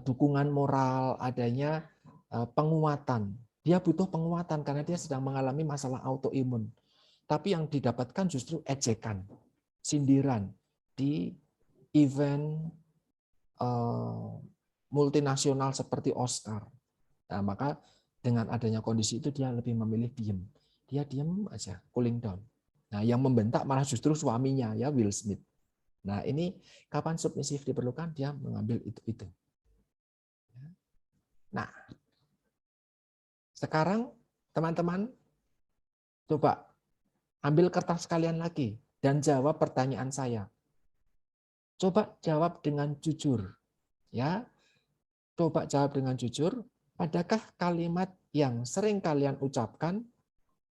dukungan moral, adanya penguatan. Dia butuh penguatan karena dia sedang mengalami masalah autoimun. Tapi yang didapatkan justru ejekan, sindiran di event multinasional seperti Oscar. Nah, maka dengan adanya kondisi itu dia lebih memilih diem. Dia diem aja, cooling down. Nah, yang membentak malah justru suaminya ya, Will Smith. Nah, ini kapan submisif diperlukan, dia mengambil itu. Nah, sekarang teman-teman coba ambil kertas kalian lagi dan jawab pertanyaan saya. Coba jawab dengan jujur. Ya, coba jawab dengan jujur. Adakah kalimat yang sering kalian ucapkan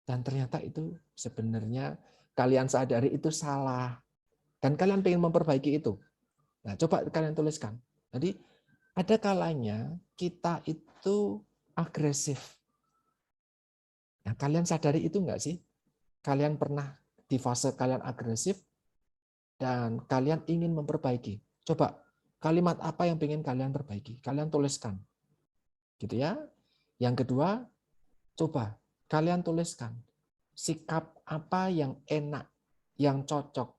dan ternyata itu sebenarnya kalian sadari itu salah dan kalian ingin memperbaiki itu? Nah, coba kalian tuliskan. Jadi ada kalanya kita itu agresif. Nah, kalian sadari itu enggak sih? Kalian pernah di fase kalian agresif dan kalian ingin memperbaiki. Coba kalimat apa yang ingin kalian perbaiki? Kalian tuliskan. Gitu ya. Yang kedua, coba kalian tuliskan sikap apa yang enak, yang cocok,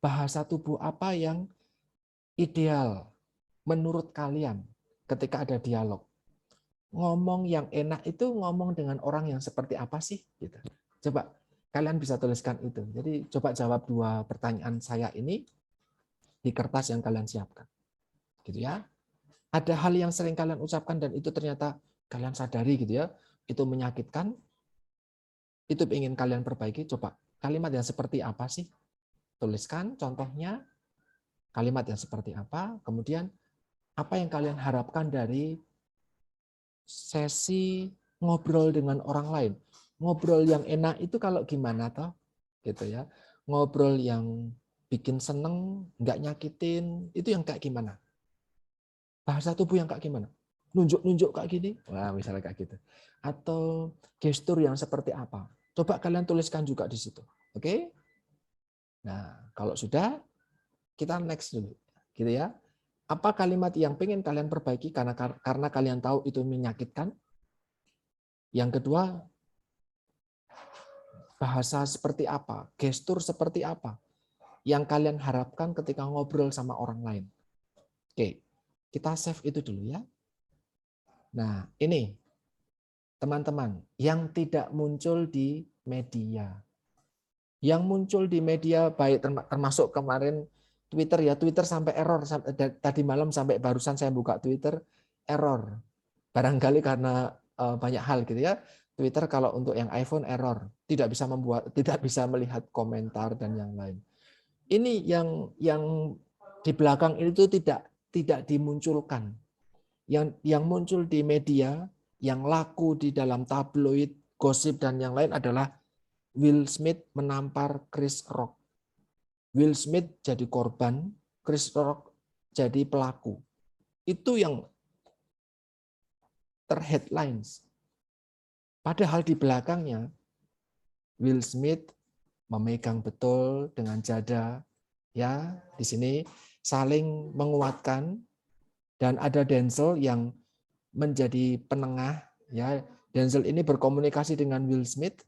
bahasa tubuh apa yang ideal menurut kalian ketika ada dialog. Ngomong yang enak itu ngomong dengan orang yang seperti apa sih? Gitu. Coba kalian bisa tuliskan itu. Jadi coba jawab 2 pertanyaan saya ini di kertas yang kalian siapkan. Gitu ya. Ada hal yang sering kalian ucapkan dan itu ternyata kalian sadari gitu ya, itu menyakitkan, itu ingin kalian perbaiki, coba kalimat yang seperti apa sih? Tuliskan contohnya, kalimat yang seperti apa, kemudian apa yang kalian harapkan dari sesi ngobrol dengan orang lain. Ngobrol yang enak itu kalau gimana toh? Gitu ya. Ngobrol yang bikin seneng, nggak nyakitin, itu yang kayak gimana? Bahasa tubuh yang kayak gimana? Nunjuk-nunjuk kayak gini? Wah, misalnya kayak gitu. Atau gestur yang seperti apa? Coba kalian tuliskan juga di situ. Oke? Nah, kalau sudah, kita next dulu. Gitu ya. Apa kalimat yang pengen kalian perbaiki karena kalian tahu itu menyakitkan? Yang kedua, bahasa seperti apa? Gestur seperti apa? Yang kalian harapkan ketika ngobrol sama orang lain. Oke, kita save itu dulu ya. Nah, ini teman-teman yang tidak muncul di media. Yang muncul di media baik termasuk kemarin Twitter ya, Twitter sampai error tadi malam sampai barusan saya buka Twitter error. Barangkali karena banyak hal gitu ya. Twitter kalau untuk yang iPhone error, tidak bisa melihat komentar dan yang lain. Ini yang di belakang itu tidak dimunculkan. Yang muncul di media, yang laku di dalam tabloid, gosip dan yang lain adalah Will Smith menampar Chris Rock. Will Smith jadi korban, Chris Rock jadi pelaku. Itu yang terheadlines. Padahal di belakangnya Will Smith memegang betul dengan Jada, ya di sini saling menguatkan dan ada Denzel yang menjadi penengah, ya Denzel ini berkomunikasi dengan Will Smith,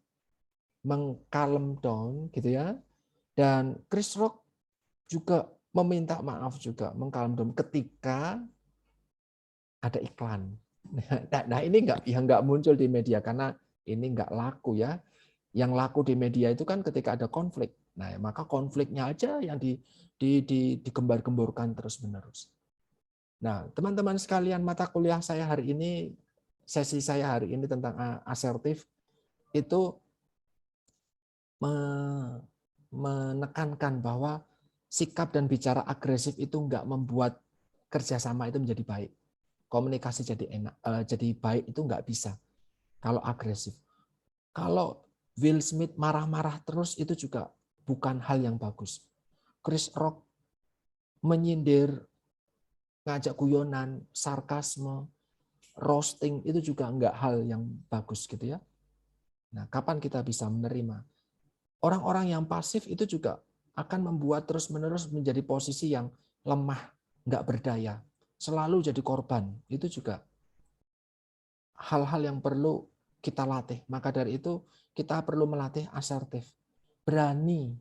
mengkalem down gitu ya, dan Chris Rock juga meminta maaf juga, mengkalem down ketika ada iklan. Nah ini nggak muncul di media karena ini nggak laku ya. Yang laku di media itu kan ketika ada konflik. Nah, maka konfliknya aja yang digembar-gemborkan terus-menerus. Nah, teman-teman sekalian, mata kuliah saya hari ini, sesi saya hari ini tentang asertif, itu menekankan bahwa sikap dan bicara agresif itu nggak membuat kerjasama itu menjadi baik. Komunikasi jadi enak, jadi baik itu nggak bisa kalau agresif. Kalau Will Smith marah-marah terus itu juga bukan hal yang bagus. Chris Rock menyindir, ngajak guyonan, sarkasme, roasting itu juga enggak hal yang bagus gitu ya. Nah, kapan kita bisa menerima? Orang-orang yang pasif itu juga akan membuat terus-menerus menjadi posisi yang lemah, enggak berdaya, selalu jadi korban. Itu juga hal-hal yang perlu kita latih. Maka dari itu kita perlu melatih asertif. Berani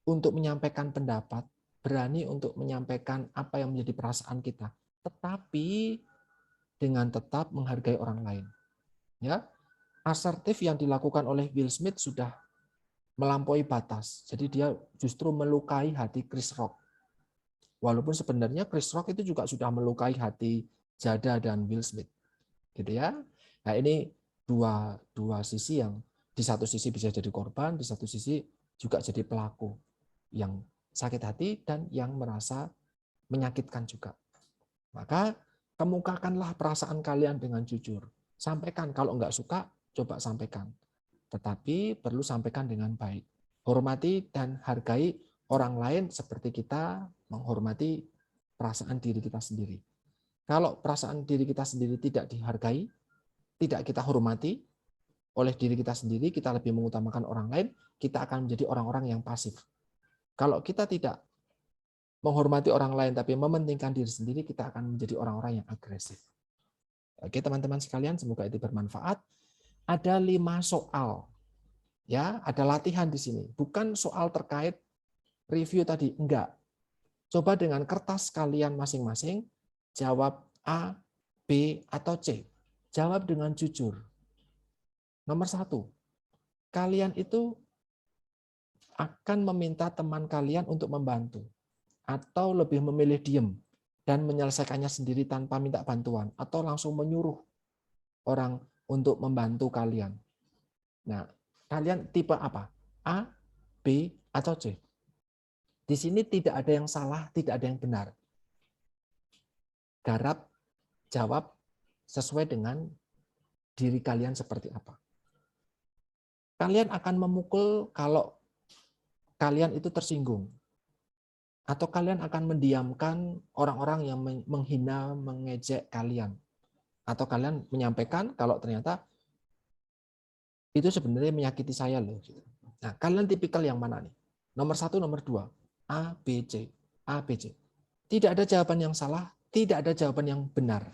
untuk menyampaikan pendapat, berani untuk menyampaikan apa yang menjadi perasaan kita, tetapi dengan tetap menghargai orang lain. Ya, asertif yang dilakukan oleh Will Smith sudah melampaui batas. Jadi dia justru melukai hati Chris Rock. Walaupun sebenarnya Chris Rock itu juga sudah melukai hati Jada dan Will Smith. Gitu ya. Nah, ini dua sisi yang di satu sisi bisa jadi korban, di satu sisi juga jadi pelaku yang sakit hati dan yang merasa menyakitkan juga. Maka kemukakanlah perasaan kalian dengan jujur. Sampaikan, kalau nggak suka, coba sampaikan. Tetapi perlu sampaikan dengan baik. Hormati dan hargai orang lain seperti kita menghormati perasaan diri kita sendiri. Kalau perasaan diri kita sendiri tidak dihargai, tidak kita hormati oleh diri kita sendiri, kita lebih mengutamakan orang lain, kita akan menjadi orang-orang yang pasif. Kalau kita tidak menghormati orang lain tapi mementingkan diri sendiri, kita akan menjadi orang-orang yang agresif. Oke, teman-teman sekalian, semoga itu bermanfaat. Ada 5 soal. Ya, ada latihan di sini. Bukan soal terkait review tadi, enggak. Coba dengan kertas kalian masing-masing jawab A, B, atau C. Jawab dengan jujur. Nomor 1, kalian itu akan meminta teman kalian untuk membantu atau lebih memilih diem dan menyelesaikannya sendiri tanpa minta bantuan atau langsung menyuruh orang untuk membantu kalian. Nah, kalian tipe apa? A, B, atau C? Di sini tidak ada yang salah, tidak ada yang benar. Garap jawab sesuai dengan diri kalian seperti apa. Kalian akan memukul kalau kalian itu tersinggung. Atau kalian akan mendiamkan orang-orang yang menghina, mengejek kalian. Atau kalian menyampaikan kalau ternyata itu sebenarnya menyakiti saya loh. Nah, kalian tipikal yang mana nih? Nomor 1, nomor 2. A, B, C. A, B, C. Tidak ada jawaban yang salah, tidak ada jawaban yang benar.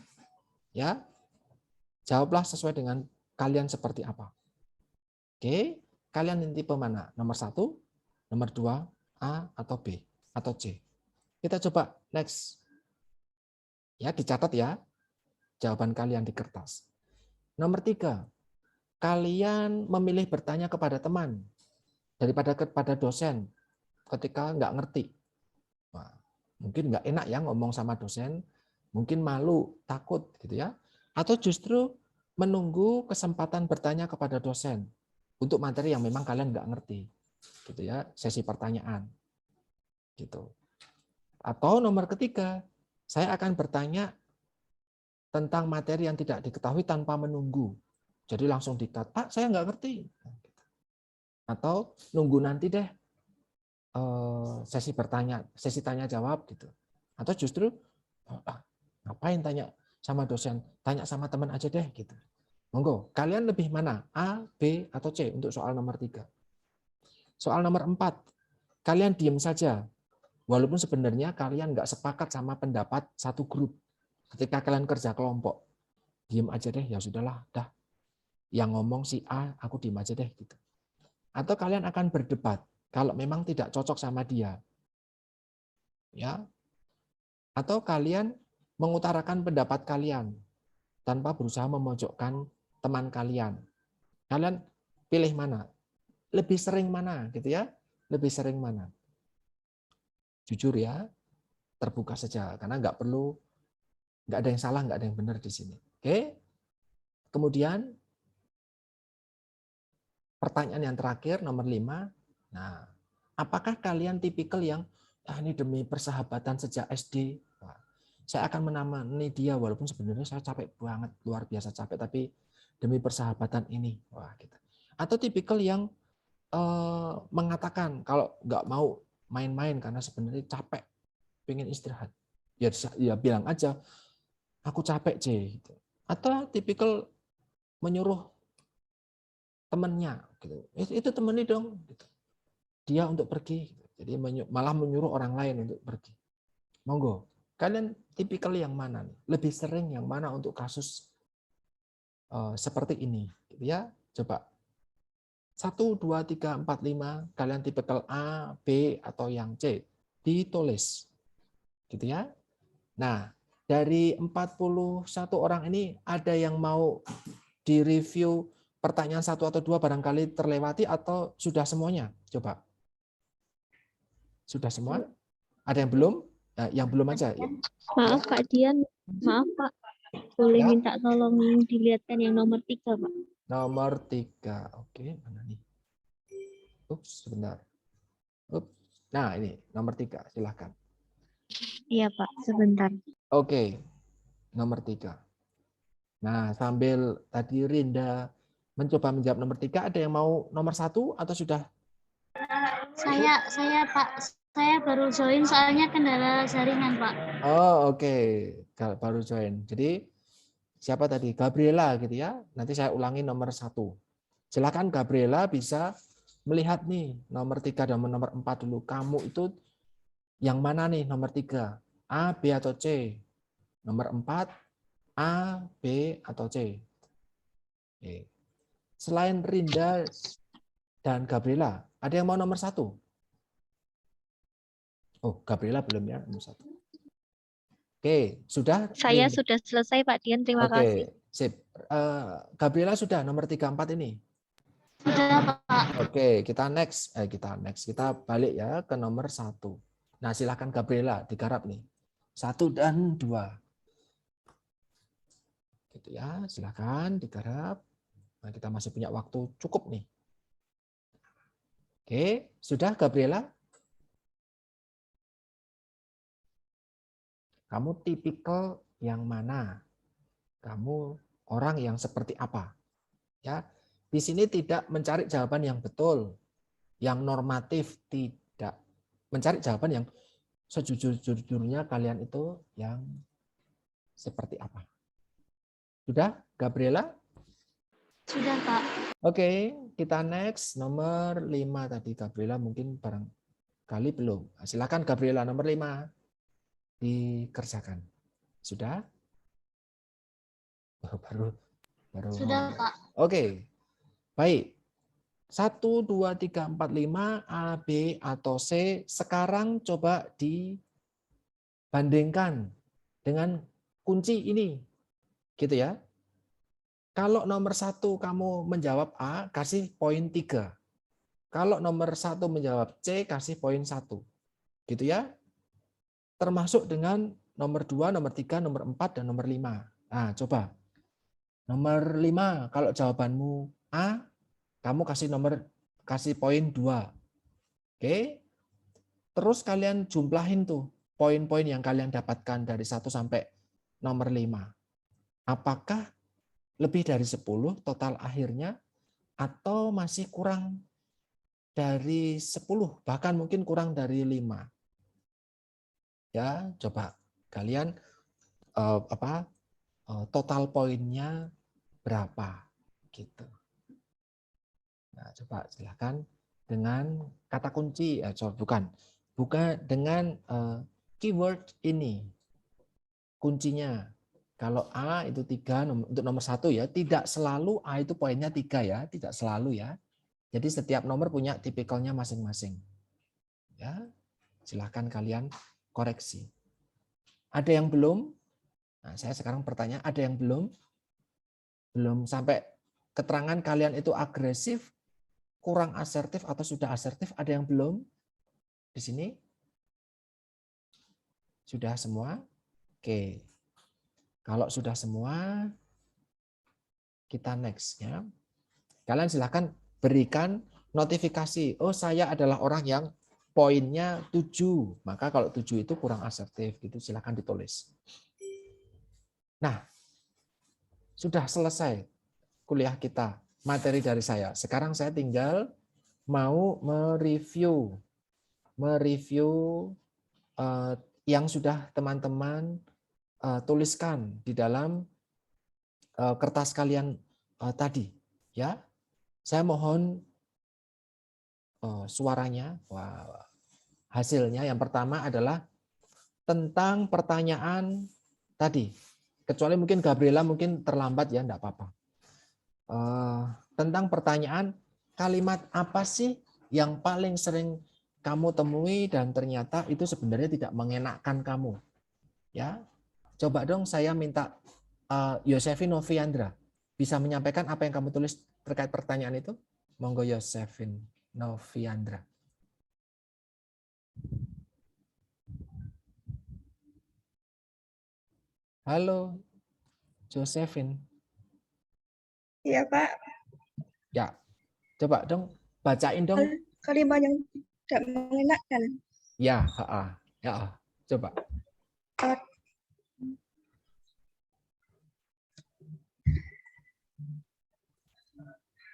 Ya, jawablah sesuai dengan kalian seperti apa. Oke, kalian yang tipe mana? Nomor 1, nomor 2, A atau B atau C. Kita coba next. Ya, dicatat ya jawaban kalian di kertas. Nomor 3, kalian memilih bertanya kepada teman daripada kepada dosen ketika nggak ngerti. Nah, mungkin nggak enak ya ngomong sama dosen, mungkin malu, takut gitu ya. Atau justru menunggu kesempatan bertanya kepada dosen untuk materi yang memang kalian nggak ngerti. Gitu ya, sesi pertanyaan. Gitu. Atau nomor 3, saya akan bertanya tentang materi yang tidak diketahui tanpa menunggu. Jadi langsung dikat, Pak, saya nggak ngerti. Atau nunggu nanti deh sesi tanya jawab gitu. Atau justru ngapain tanya sama dosen, tanya sama teman aja deh gitu. Monggo, kalian lebih mana? A, B, atau C untuk soal nomor 3. Soal nomor 4, kalian diam saja. Walaupun sebenarnya kalian nggak sepakat sama pendapat satu grup. Ketika kalian kerja kelompok, diam aja deh, ya sudahlah, dah. Yang ngomong si A, aku diam aja deh gitu. Atau kalian akan berdebat kalau memang tidak cocok sama dia. Ya. Atau kalian mengutarakan pendapat kalian tanpa berusaha memojokkan teman kalian. Kalian pilih mana? Lebih sering mana gitu ya? Lebih sering mana? Jujur ya, terbuka saja karena nggak ada yang salah, nggak ada yang benar di sini. Oke. Kemudian pertanyaan yang terakhir nomor 5. Nah, apakah kalian tipikal yang ini demi persahabatan sejak SD? Wah, saya akan menemani dia walaupun sebenarnya saya capek banget, luar biasa capek, tapi demi persahabatan ini. Wah, gitu. Atau tipikal yang mengatakan kalau nggak mau main-main karena sebenarnya capek, pengen istirahat. Ya bilang aja, aku capek, C. Gitu. Atau tipikal menyuruh temannya, gitu. Itu temani dong, gitu. Dia untuk pergi, gitu. Jadi malah menyuruh orang lain untuk pergi. Monggo, kalian tipikal yang mana nih? Lebih sering yang mana untuk kasus seperti ini, gitu ya? Coba 1, 2, 3, 4, 5, kalian tipikal A, B, atau yang C. Ditulis. Gitu ya. Nah, dari 41 orang ini ada yang mau direview pertanyaan 1 atau 2 barangkali terlewati atau sudah semuanya? Coba. Sudah semua? Ada yang belum? Nah, yang belum aja. Maaf Kak Dian, maaf Pak, boleh Ya. minta tolong dilihatkan yang nomor 3 Pak. Nomor 3. Oke, mana nih? Ups, sebentar. Ups. Nah, ini nomor 3. Silahkan. Iya Pak, sebentar. Oke, nomor 3. Nah, sambil tadi Rinda mencoba menjawab nomor 3, ada yang mau nomor 1 atau sudah? Saya Pak, saya baru join soalnya kendala jaringan Pak. Oh, oke. Baru join. Jadi siapa tadi? Gabriela gitu ya. Nanti saya ulangi nomor 1. Silakan Gabriela bisa melihat nih nomor 3 dan nomor 4 dulu. Kamu itu yang mana nih nomor 3? A, B, atau C? Nomor 4, A, B, atau C? Oke. Selain Rinda dan Gabriela, ada yang mau nomor 1? Oh, Gabriela belum ya, nomor 1. Oke, sudah? Saya Rinda? sudah selesai Pak Dian, terima kasih. Oke, sip. Gabriela sudah nomor 3, 4 ini? Sudah Pak. Oke, kita next. Kita balik ya ke nomor 1. Nah, silakan Gabriela, digarap nih. 1 dan 2. Gitu ya, silakan digarap. Nah, kita masih punya waktu cukup nih. Oke, sudah Gabriela? Kamu tipikal yang mana? Kamu orang yang seperti apa? Ya, di sini tidak mencari jawaban yang betul, yang normatif, tidak. Mencari jawaban yang sejujur-jujurnya kalian itu yang seperti apa. Sudah, Gabriela? Sudah Pak. Oke, kita next. Nomor 5 tadi Gabriela mungkin barangkali belum. Silakan Gabriela nomor 5 dikerjakan. Sudah? Baru. Sudah Pak. Oke, baik. 1, 2, 3, 4, 5, A, B, atau C. Sekarang coba dibandingkan dengan kunci ini. Gitu ya. Kalau nomor 1 kamu menjawab A, kasih poin 3. Kalau nomor 1 menjawab C, kasih poin 1. Gitu ya. Termasuk dengan nomor 2, nomor 3, nomor 4, dan nomor 5. Nah, coba. Nomor 5, kalau jawabanmu A, kamu kasih poin 2. Oke. Terus kalian jumlahin tuh poin-poin yang kalian dapatkan dari 1 sampai nomor 5. Apakah lebih dari 10 total akhirnya atau masih kurang dari 10, bahkan mungkin kurang dari 5. Ya, coba kalian total poinnya berapa gitu. Nah, coba silakan dengan kata kunci, bukan dengan keyword ini. Kuncinya, kalau A itu 3, untuk nomor 1 ya, tidak selalu A itu poinnya 3 ya, tidak selalu ya. Jadi setiap nomor punya tipikalnya masing-masing. Ya, silakan kalian koreksi. Ada yang belum? Nah, saya sekarang bertanya, ada yang belum? Belum sampai keterangan kalian itu agresif, kurang asertif, atau sudah asertif? Ada yang belum? Di sini? Sudah semua? Oke. Kalau sudah semua, kita next ya. Kalian silahkan berikan notifikasi. Oh, saya adalah orang yang poinnya 7. Maka kalau 7 itu kurang asertif, gitu silahkan ditulis. Nah, sudah selesai kuliah kita, materi dari saya. Sekarang saya tinggal mau mereview yang sudah teman-teman tuliskan di dalam kertas kalian tadi. Ya, saya mohon suaranya. Wah, hasilnya yang pertama adalah tentang pertanyaan tadi. Kecuali mungkin Gabriela mungkin terlambat ya, enggak apa-apa. Tentang pertanyaan kalimat apa sih yang paling sering kamu temui dan ternyata itu sebenarnya tidak mengenakkan kamu. Ya, coba dong saya minta Yosefin Noviandra bisa menyampaikan apa yang kamu tulis terkait pertanyaan itu. Monggo Yosefin Noviandra. Halo, Josephine. Iya, Pak. Ya, coba dong bacain dong. Kalimat yang tidak mengenakan. Ya, coba.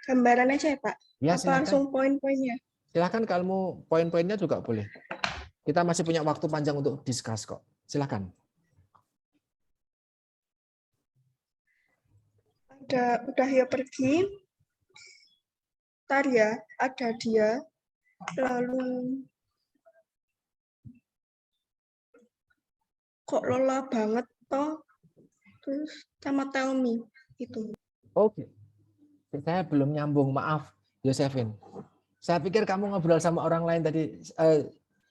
Gambaran aja ya, Pak? Ya, apa silakan. langsung poin-poinnya? Silakan kamu poin-poinnya juga boleh. Kita masih punya waktu panjang untuk discuss kok. Silakan. Udah ya pergi. Ntar ya, ada dia. Lalu kok lelah banget toh. Terus sama tell me itu. Oke. Saya belum nyambung, maaf Josephine. Saya pikir kamu ngobrol sama orang lain tadi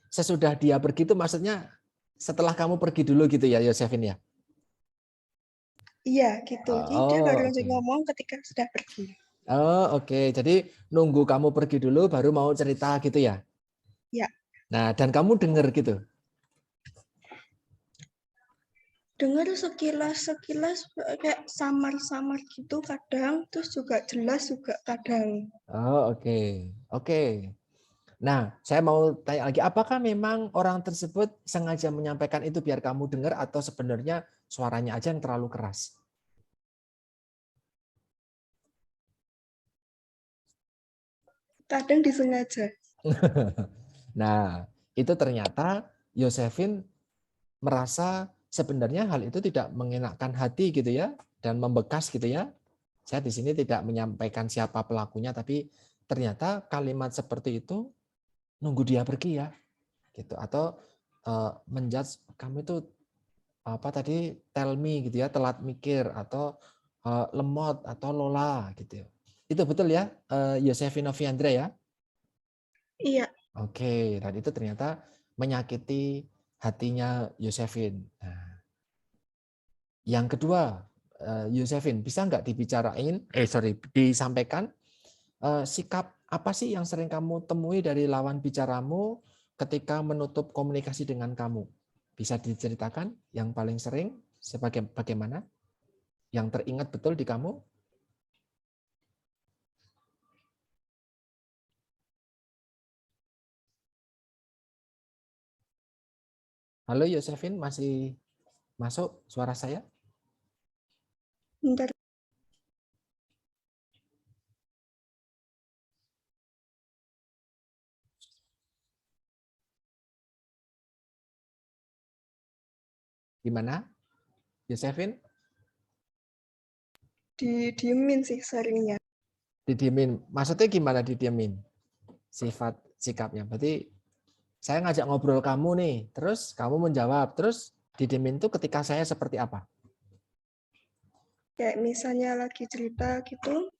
sesudah dia pergi itu maksudnya setelah kamu pergi dulu gitu ya Josephine ya? Iya gitu. Jadi dia baru langsung ngomong ketika sudah pergi. Oh oke. Jadi nunggu kamu pergi dulu baru mau cerita gitu ya? Ya. Nah dan kamu dengar gitu? Dengar sekilas kayak samar-samar gitu kadang, terus juga jelas juga kadang. Oh oke. Nah saya mau tanya lagi, apakah memang orang tersebut sengaja menyampaikan itu biar kamu dengar atau sebenarnya suaranya aja yang terlalu keras? Kadang disengaja. Nah, itu ternyata Yosefin merasa sebenarnya hal itu tidak mengenakkan hati gitu ya dan membekas gitu ya. Saya di sini tidak menyampaikan siapa pelakunya tapi ternyata kalimat seperti itu nunggu dia pergi ya. Gitu atau menjudge kamu itu apa tadi tell me gitu ya, telat mikir atau lemot atau lola gitu. Itu betul ya, Yosefin Noviandra ya? Iya. Oke, dan itu ternyata menyakiti hatinya Yosefin. Nah, yang kedua, Yosefin, bisa nggak disampaikan sikap apa sih yang sering kamu temui dari lawan bicaramu ketika menutup komunikasi dengan kamu? Bisa diceritakan yang paling sering sebagai bagaimana? Yang teringat betul di kamu? Halo Yosefin, masih masuk suara saya? Bentar. Gimana, Yosefin? Didiemin sih seringnya. Didiemin. Maksudnya gimana didiemin? Sifat sikapnya. Berarti saya ngajak ngobrol kamu nih, terus kamu menjawab, terus didiemin itu ketika saya seperti apa? Kayak misalnya lagi cerita gitu,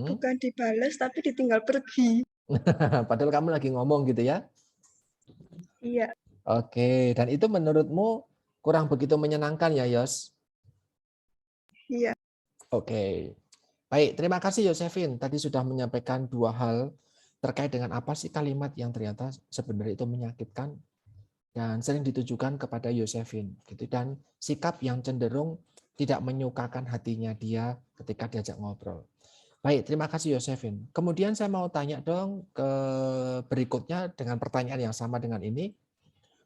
bukan dibales tapi ditinggal pergi. Padahal kamu lagi ngomong gitu ya? Iya. Oke, dan itu menurutmu kurang begitu menyenangkan ya, Yos? Iya. Oke. Baik, terima kasih Yosefin. Tadi sudah menyampaikan 2 hal terkait dengan apa sih kalimat yang ternyata sebenarnya itu menyakitkan dan sering ditujukan kepada Yosefin gitu, dan sikap yang cenderung tidak menyukakan hatinya dia ketika diajak ngobrol. Baik, terima kasih Yosefin. Kemudian saya mau tanya dong ke berikutnya dengan pertanyaan yang sama dengan ini.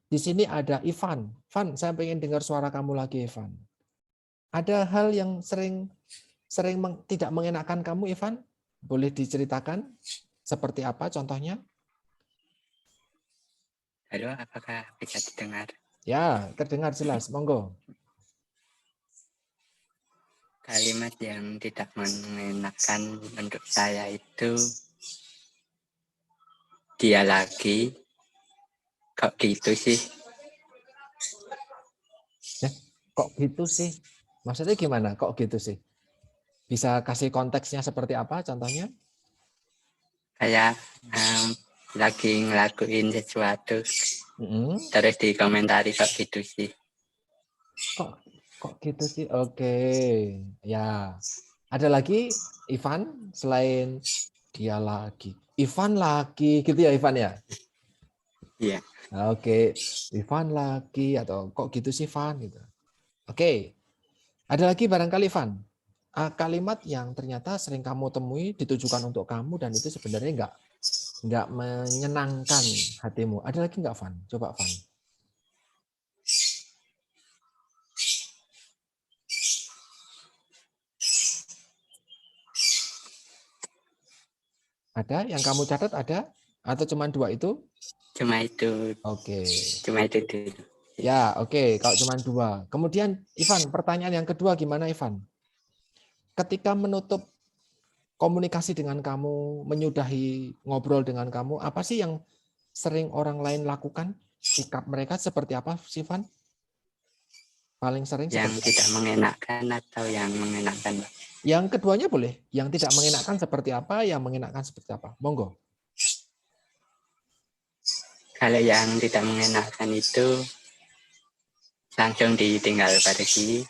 Di sini ada Ivan. Ivan, saya pengen dengar suara kamu lagi, Ivan. Ada hal yang tidak mengenakan kamu, Ivan? Boleh diceritakan seperti apa contohnya? Halo, apakah bisa didengar? Ya, terdengar jelas. Monggo. Kalimat yang tidak mengenakan untuk saya itu, dia lagi, kok gitu sih? Kok gitu sih? Maksudnya gimana? Kok gitu sih? Bisa kasih konteksnya seperti apa contohnya? Kayak lagi ngelakuin sesuatu, terus dikomentari kok gitu sih. Kok gitu sih? Oke. Ya. Ada lagi Ivan selain dia lagi? Ivan lagi gitu ya, Ivan ya? Iya. Oke. Ivan lagi atau kok gitu sih, Ivan gitu. Oke. Ada lagi barangkali, Ivan? Kalimat yang ternyata sering kamu temui ditujukan untuk kamu dan itu sebenarnya nggak menyenangkan hatimu. Ada lagi nggak, Van? Coba, Van. Ada yang kamu catat ada? Atau cuma 2 itu? Cuma itu. Oke. Cuma itu dulu. Ya, oke. Kalau cuma 2. Kemudian, Ivan, pertanyaan yang kedua gimana, Ivan? Ketika menutup komunikasi dengan kamu, menyudahi ngobrol dengan kamu, apa sih yang sering orang lain lakukan? Sikap mereka seperti apa, Ivan? Paling sering yang seperti tidak apa? mengenakan atau yang mengenakan? Yang keduanya boleh. Yang tidak mengenakan seperti apa, yang mengenakan seperti apa? Monggo. Kalau yang tidak mengenakan itu langsung ditinggal pergi.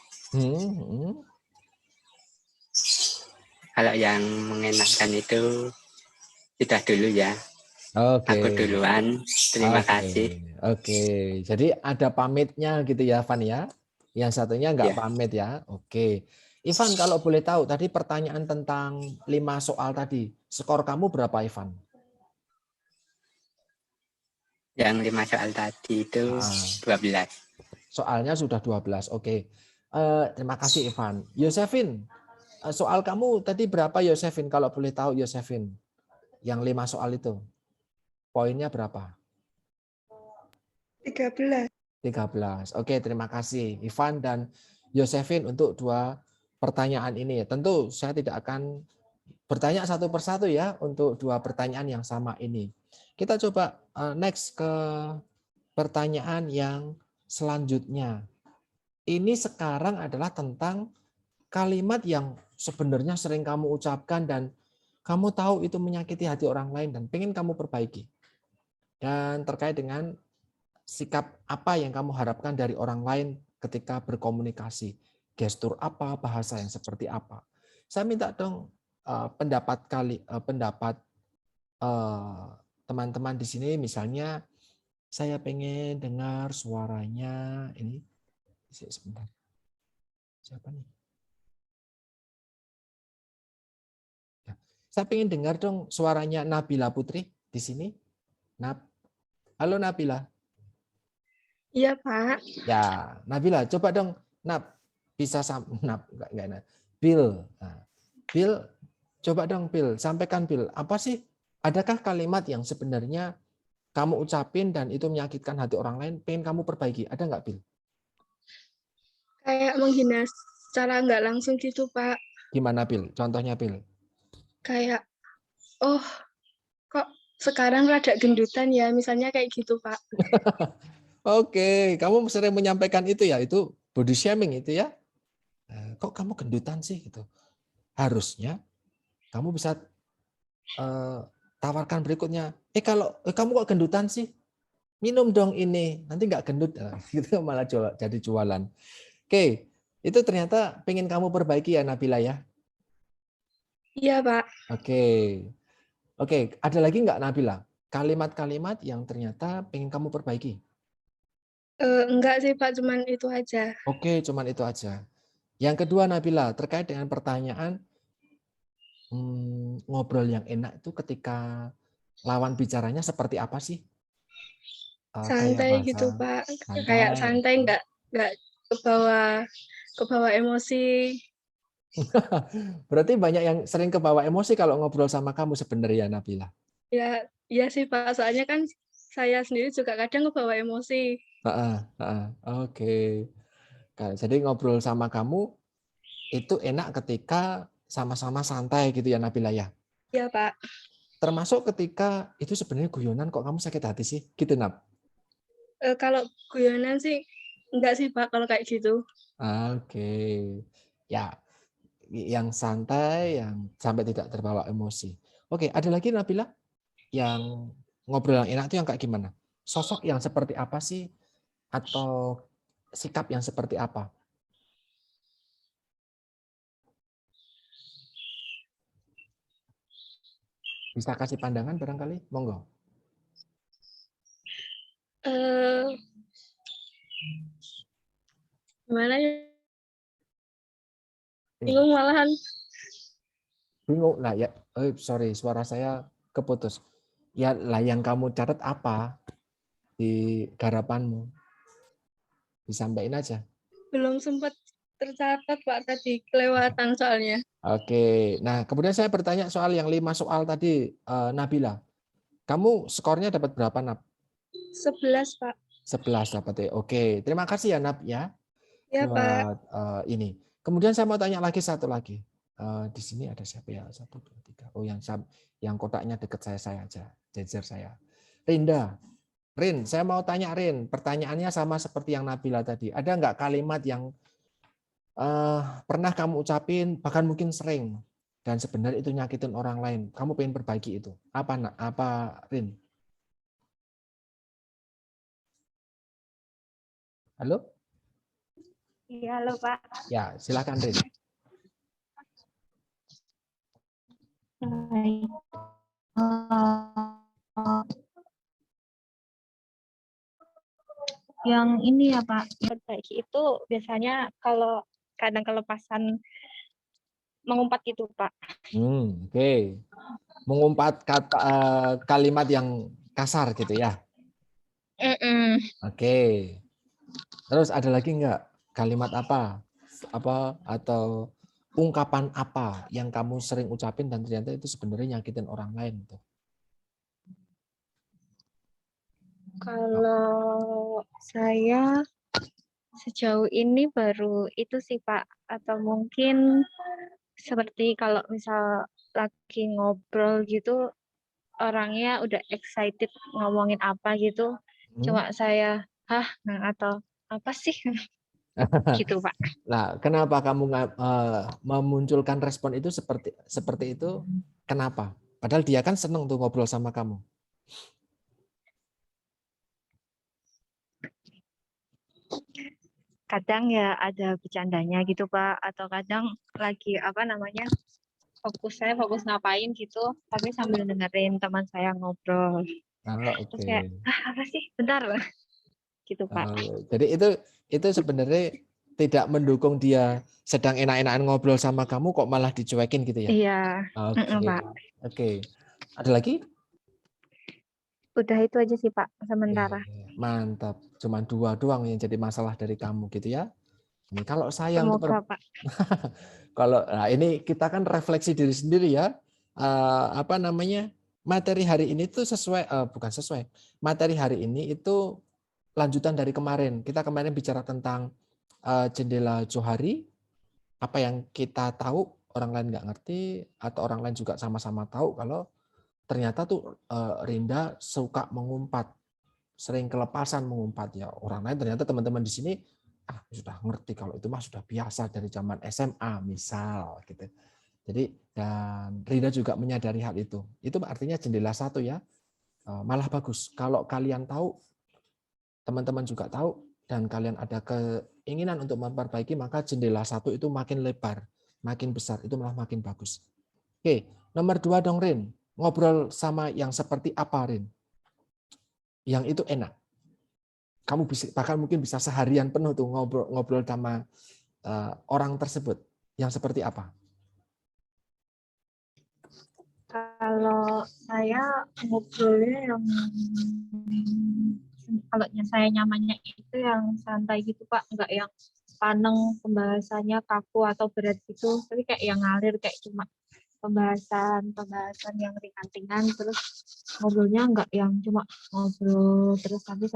Kalau yang mengenakan itu sudah dulu ya. Oke. Aku duluan. Terima kasih. Oke. Jadi ada pamitnya gitu ya, Van ya. Yang satunya nggak pamit ya. Oke. Ivan, kalau boleh tahu tadi pertanyaan tentang 5 soal tadi, skor kamu berapa, Ivan? Yang 5 soal tadi itu 12. Soalnya sudah 12. Oke. Terima kasih, Ivan. Yosefin, soal kamu tadi berapa, Yosefin? Kalau boleh tahu, Yosefin. Yang 5 soal itu. Poinnya berapa? 13. 13. Oke, terima kasih Ivan dan Yosefin untuk 2 pertanyaan ini. Tentu saya tidak akan bertanya satu persatu ya untuk 2 pertanyaan yang sama ini. Kita coba next ke pertanyaan yang selanjutnya. Ini sekarang adalah tentang kalimat yang sebenarnya sering kamu ucapkan dan kamu tahu itu menyakiti hati orang lain dan pengen kamu perbaiki. Dan terkait dengan sikap apa yang kamu harapkan dari orang lain ketika berkomunikasi. Gestur apa, bahasa yang seperti apa. Saya minta dong pendapat teman-teman di sini, misalnya saya pengen dengar suaranya ini. Sebentar. Siapa nih? Ya. Saya pengen dengar dong suaranya Nabila Putri di sini. Halo Nabila. Iya, Pak. Ya, Nabila, coba dong, bisa enggak. Bill. Nah, Bill, coba dong Bill, sampaikan Bill, apa sih? Adakah kalimat yang sebenarnya kamu ucapin dan itu menyakitkan hati orang lain, pengen kamu perbaiki? Ada nggak, Bill? Kayak menghina secara nggak langsung gitu, Pak. Gimana, Bill? Contohnya, Bill? Kayak, oh, kok sekarang rada gendutan ya, misalnya kayak gitu, Pak. Oke, kamu sering menyampaikan itu ya, itu body shaming itu ya. Kok kamu gendutan sih gitu. Harusnya kamu bisa tawarkan berikutnya. Kalau kamu kok gendutan sih? Minum dong ini, nanti nggak gendut. Gitu malah jadi jualan. Oke, Itu ternyata pengen kamu perbaiki ya Nabila ya? Iya, Pak. Oke. Oke, ada lagi nggak Nabila? Kalimat-kalimat yang ternyata pengen kamu perbaiki? Enggak sih, Pak, cuman itu aja. Oke, cuman itu aja. Yang kedua Nabila, terkait dengan pertanyaan ngobrol yang enak itu ketika lawan bicaranya seperti apa sih? Kayak Santai gitu, bahasa Pak. Kayak santai. santai, nggak ke bawah emosi. Berarti banyak yang sering kebawa emosi kalau ngobrol sama kamu sebenarnya Nabila. Ya, iya sih, Pak. Soalnya kan saya sendiri juga kadang kebawa emosi. Heeh, heeh. Oke. Jadi ngobrol sama kamu itu enak ketika sama-sama santai gitu ya Nabila ya. Iya, Pak. Termasuk ketika itu sebenarnya guyonan kok kamu sakit hati sih, gitu Nab. Kalau guyonan sih enggak sih, Pak, kalau kayak gitu. Oke. Ya, yang santai, yang sampai tidak terbawa emosi. Oke, ada lagi Nabila yang ngobrol yang enak itu yang kayak gimana? Sosok yang seperti apa sih? Atau sikap yang seperti apa? Bisa kasih pandangan barangkali? Monggo. Eh, Gimana ya? Bingung malahan. Bingung lah ya. Sorry, suara saya keputus. Ya lah yang kamu catat apa di garapanmu? Disampaikan aja. Belum sempat tercatat, Pak, tadi kelewatan soalnya. Oke. Nah, kemudian saya bertanya soal yang 5 soal tadi, Nabila. Kamu skornya dapat berapa, Nab? 11, Pak. 11 dapat ya. Oke, terima kasih ya, Nab ya, Ya, Pak. buat ini. Kemudian saya mau tanya lagi satu lagi. Di sini ada siapa ya? 1, 2, 3. Oh, yang kotaknya dekat saya aja, jejer saya. Rinda. Rin, saya mau tanya Rin, pertanyaannya sama seperti yang Nabila tadi. Ada nggak kalimat yang pernah kamu ucapin, bahkan mungkin sering, dan sebenarnya itu nyakitin orang lain? Kamu pengen perbaiki itu? Apa, nak? Apa, Rin? Halo? Iya, halo Pak. Ya, silakan Rin. Baik. Yang ini ya Pak, perbaiki itu biasanya kalau kadang kelepasan mengumpat gitu Pak. Oke. Mengumpat kata kalimat yang kasar gitu ya. Oke. Terus ada lagi nggak kalimat apa atau ungkapan apa yang kamu sering ucapin dan ternyata itu sebenarnya nyakitin orang lain tuh? Kalau saya sejauh ini baru itu sih Pak, atau mungkin seperti kalau misal lagi ngobrol gitu orangnya udah excited ngomongin apa gitu, cuma saya atau apa sih gitu Pak. Nah, kenapa kamu memunculkan respon itu seperti itu? Kenapa? Padahal dia kan seneng tuh ngobrol sama kamu. Kadang ya ada bercandanya gitu Pak, atau kadang lagi apa namanya saya fokus ngapain gitu, tapi sambil dengerin teman saya ngobrol. Terus Oke. kayak apa sih bentar gitu Pak. Jadi itu sebenarnya tidak mendukung dia sedang enak-enakan ngobrol sama kamu kok malah dicuekin gitu ya? Iya, Oke. Pak. Oke. Ada lagi? Udah itu aja sih Pak sementara. Mantap. Cuma 2 doang yang jadi masalah dari kamu gitu ya. Ini kalau saya untuk Semoga Pak. nah ini kita kan refleksi diri sendiri ya. Apa namanya? Materi hari ini tuh bukan sesuai. Materi hari ini itu lanjutan dari kemarin. Kita kemarin bicara tentang jendela Johari, apa yang kita tahu orang lain nggak ngerti atau orang lain juga sama-sama tahu kalau ternyata tuh Rinda suka mengumpat, sering kelepasan mengumpat ya. Orang lain ternyata teman-teman di sini sudah ngerti kalau itu mah sudah biasa dari zaman SMA misal gitu. Jadi dan Rinda juga menyadari hal itu. Itu artinya jendela 1 ya. Malah bagus kalau kalian tahu, teman-teman juga tahu, dan kalian ada keinginan untuk memperbaiki, maka jendela 1 itu makin lebar, makin besar, itu malah makin bagus. Oke, nomor 2 dong Rin. Ngobrol sama yang seperti apa Rin? Yang itu enak. Kamu bisa, bahkan mungkin bisa seharian penuh tuh ngobrol sama orang tersebut. Yang seperti apa? Kalau saya ngobrolnya yang kalau saya nyamannya itu yang santai gitu Pak, nggak yang paneng pembahasannya kaku atau berat gitu, tapi kayak yang ngalir kayak cuma pembahasan yang ringan-ringan, terus ngobrolnya nggak yang cuma ngobrol terus sambil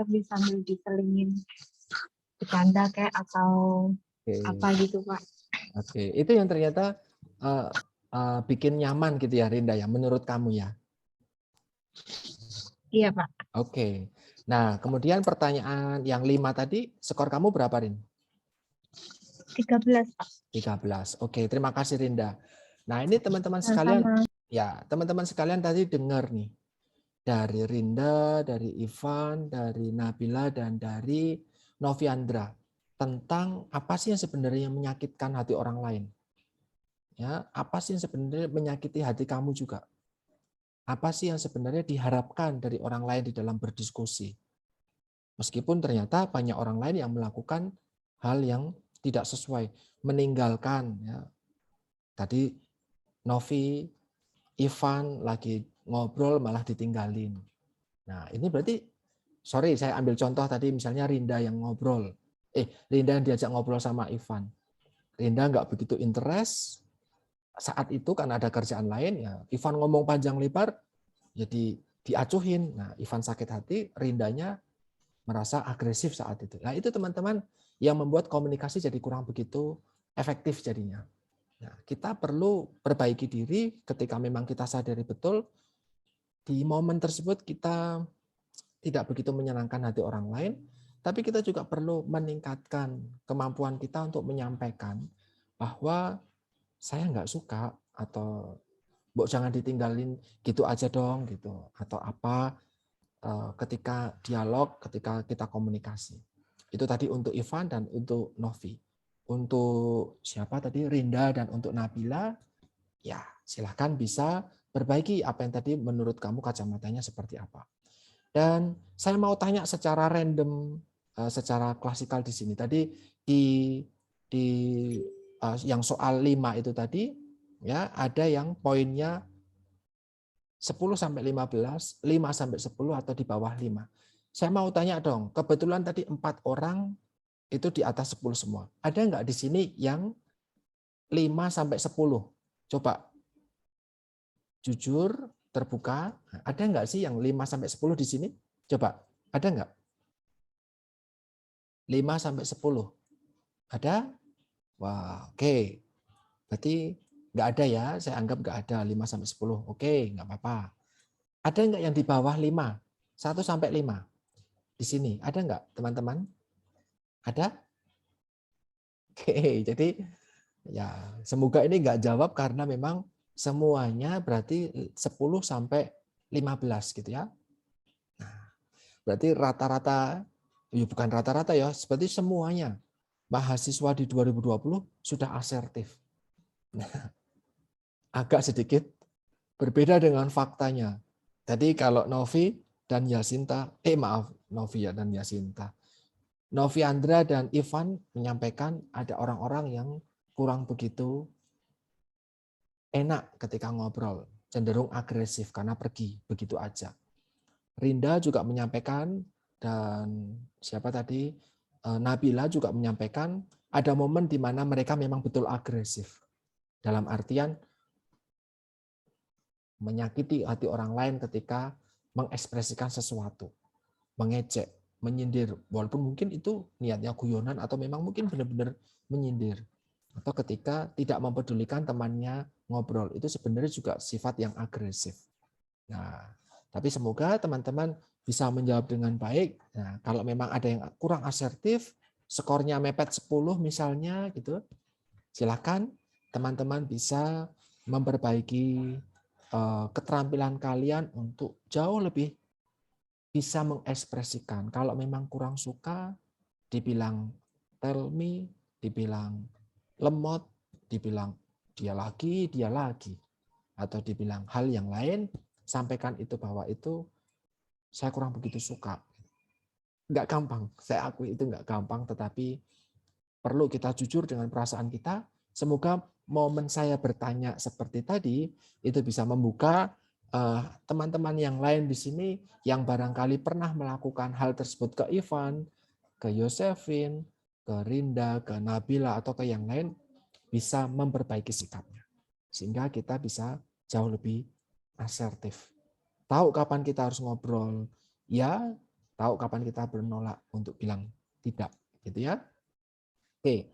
diselingin bercanda kayak atau apa gitu Pak. Oke, itu yang ternyata bikin nyaman gitu ya Rinda ya, menurut kamu ya? Iya Pak. Oke. Nah, kemudian pertanyaan yang 5 tadi, skor kamu berapa Rin? 13 Pak. 13. Oke, terima kasih Rinda. Nah, ini teman-teman sekalian, Sama-sama. ya teman-teman sekalian tadi dengar nih dari Rinda, dari Ivan, dari Nabila, dan dari Noviandra tentang apa sih yang sebenarnya menyakitkan hati orang lain. Ya, apa sih yang sebenarnya menyakiti hati kamu juga? Apa sih yang sebenarnya diharapkan dari orang lain di dalam berdiskusi? Meskipun ternyata banyak orang lain yang melakukan hal yang tidak sesuai, meninggalkan. Ya. Tadi Novi, Ivan lagi ngobrol malah ditinggalin. Nah ini berarti, sorry saya ambil contoh tadi misalnya Rinda yang ngobrol. Rinda yang diajak ngobrol sama Ivan. Rinda nggak begitu interest, saat itu kan ada kerjaan lain, ya Ivan ngomong panjang lebar, jadi diacuhin. Nah, Ivan sakit hati, Rindanya merasa agresif saat itu. Nah, itu teman-teman yang membuat komunikasi jadi kurang begitu efektif jadinya. Nah, kita perlu perbaiki diri ketika memang kita sadari betul di momen tersebut kita tidak begitu menyenangkan hati orang lain, tapi kita juga perlu meningkatkan kemampuan kita untuk menyampaikan bahwa saya nggak suka, atau Mbok jangan ditinggalin gitu aja dong gitu, atau apa, ketika dialog, ketika kita komunikasi. Itu tadi untuk Ivan dan untuk Novi. Untuk siapa tadi, Rinda dan untuk Nabila, ya silahkan bisa perbaiki apa yang tadi menurut kamu kacamatanya seperti apa. Dan saya mau tanya secara random, secara klasikal di sini. Tadi di yang soal 5 itu tadi, ya ada yang poinnya 10 sampai 15, 5 sampai 10 atau di bawah 5. Saya mau tanya dong, kebetulan tadi 4 orang itu di atas 10 semua. Ada nggak di sini yang 5 sampai 10? Coba jujur, terbuka. Ada nggak sih yang 5 sampai 10 di sini? Coba, ada nggak? 5 sampai 10. Ada? Wah, oke. Berarti nggak ada ya, saya anggap nggak ada 5 sampai 10. Oke, nggak apa-apa. Ada nggak yang di bawah 5? 1 sampai 5. Di sini, ada nggak teman-teman? Ada? Oke, jadi ya semoga ini nggak jawab karena memang semuanya berarti 10 sampai 15 gitu ya. Nah, berarti rata-rata, ya bukan rata-rata ya, seperti semuanya mahasiswa di 2020 sudah asertif. Nah, agak sedikit berbeda dengan faktanya. Tadi kalau Novi dan Yasinta, Novi ya dan Yasinta. Noviandra dan Ivan menyampaikan ada orang-orang yang kurang begitu enak ketika ngobrol, cenderung agresif karena pergi begitu aja. Rinda juga menyampaikan, dan siapa tadi, Nabila juga menyampaikan ada momen di mana mereka memang betul agresif. Dalam artian menyakiti hati orang lain ketika mengekspresikan sesuatu, mengejek, menyindir, walaupun mungkin itu niatnya guyonan atau memang mungkin benar-benar menyindir. Atau ketika tidak mempedulikan temannya ngobrol, itu sebenarnya juga sifat yang agresif. Nah, tapi semoga teman-teman bisa menjawab dengan baik. Nah, kalau memang ada yang kurang asertif, skornya mepet 10 misalnya gitu, silakan teman-teman bisa memperbaiki keterampilan kalian untuk jauh lebih bisa mengekspresikan. Kalau memang kurang suka, dibilang tell me, dibilang lemot, dibilang dia lagi, atau dibilang hal yang lain, sampaikan itu bahwa itu saya kurang begitu suka. Nggak gampang, saya akui itu nggak gampang, tetapi perlu kita jujur dengan perasaan kita. Semoga momen saya bertanya seperti tadi itu bisa membuka teman-teman yang lain di sini yang barangkali pernah melakukan hal tersebut ke Ivan, ke Yosefin, ke Rinda, ke Nabila, atau ke yang lain, bisa memperbaiki sikapnya. Sehingga kita bisa jauh lebih asertif. Tahu kapan kita harus ngobrol, ya, tahu kapan kita menolak untuk bilang tidak, gitu ya. Oke,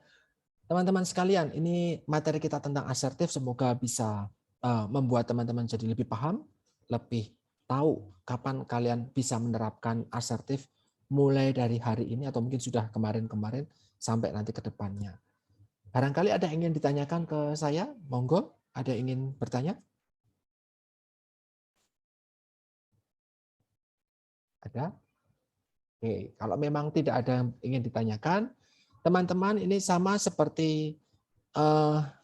teman-teman sekalian, ini materi kita tentang asertif, semoga bisa membuat teman-teman jadi lebih paham, lebih tahu kapan kalian bisa menerapkan asertif mulai dari hari ini atau mungkin sudah kemarin-kemarin sampai nanti ke depannya. Barangkali ada yang ingin ditanyakan ke saya, monggo, ada yang ingin bertanya? Ada? Oke, kalau memang tidak ada yang ingin ditanyakan, teman-teman ini sama seperti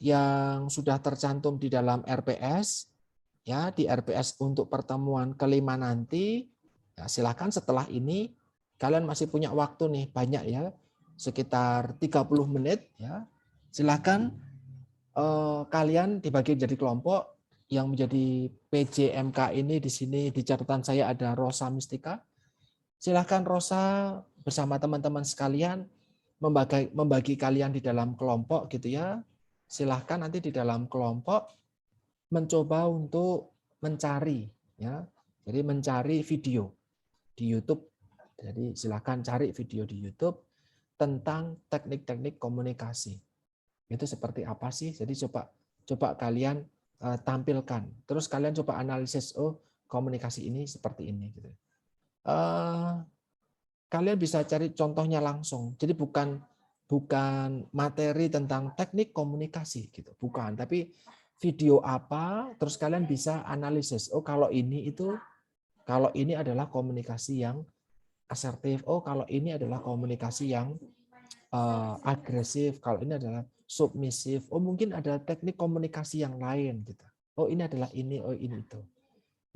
yang sudah tercantum di dalam RPS, ya, di RPS untuk pertemuan kelima nanti. Ya, silakan setelah ini kalian masih punya waktu nih banyak ya, sekitar 30 menit ya. Silakan kalian dibagi jadi kelompok. Yang menjadi PJMK ini di sini di catatan saya ada Rosa Mistika. Silakan Rosa bersama teman-teman sekalian membagi kalian di dalam kelompok gitu ya. Silahkan nanti di dalam kelompok mencoba untuk mencari ya. Jadi mencari video di YouTube. Jadi silahkan cari video di YouTube tentang teknik-teknik komunikasi. Itu seperti apa sih? Jadi coba kalian tampilkan. Terus kalian coba analisis, oh komunikasi ini seperti ini gitu. Kalian bisa cari contohnya langsung. Jadi bukan materi tentang teknik komunikasi gitu, bukan. Tapi video apa, terus kalian bisa analisis. Oh kalau ini adalah komunikasi yang asertif. Oh kalau ini adalah komunikasi yang agresif. Kalau ini adalah submisif. Oh mungkin ada teknik komunikasi yang lain gitu. Oh ini adalah ini. Oh ini itu.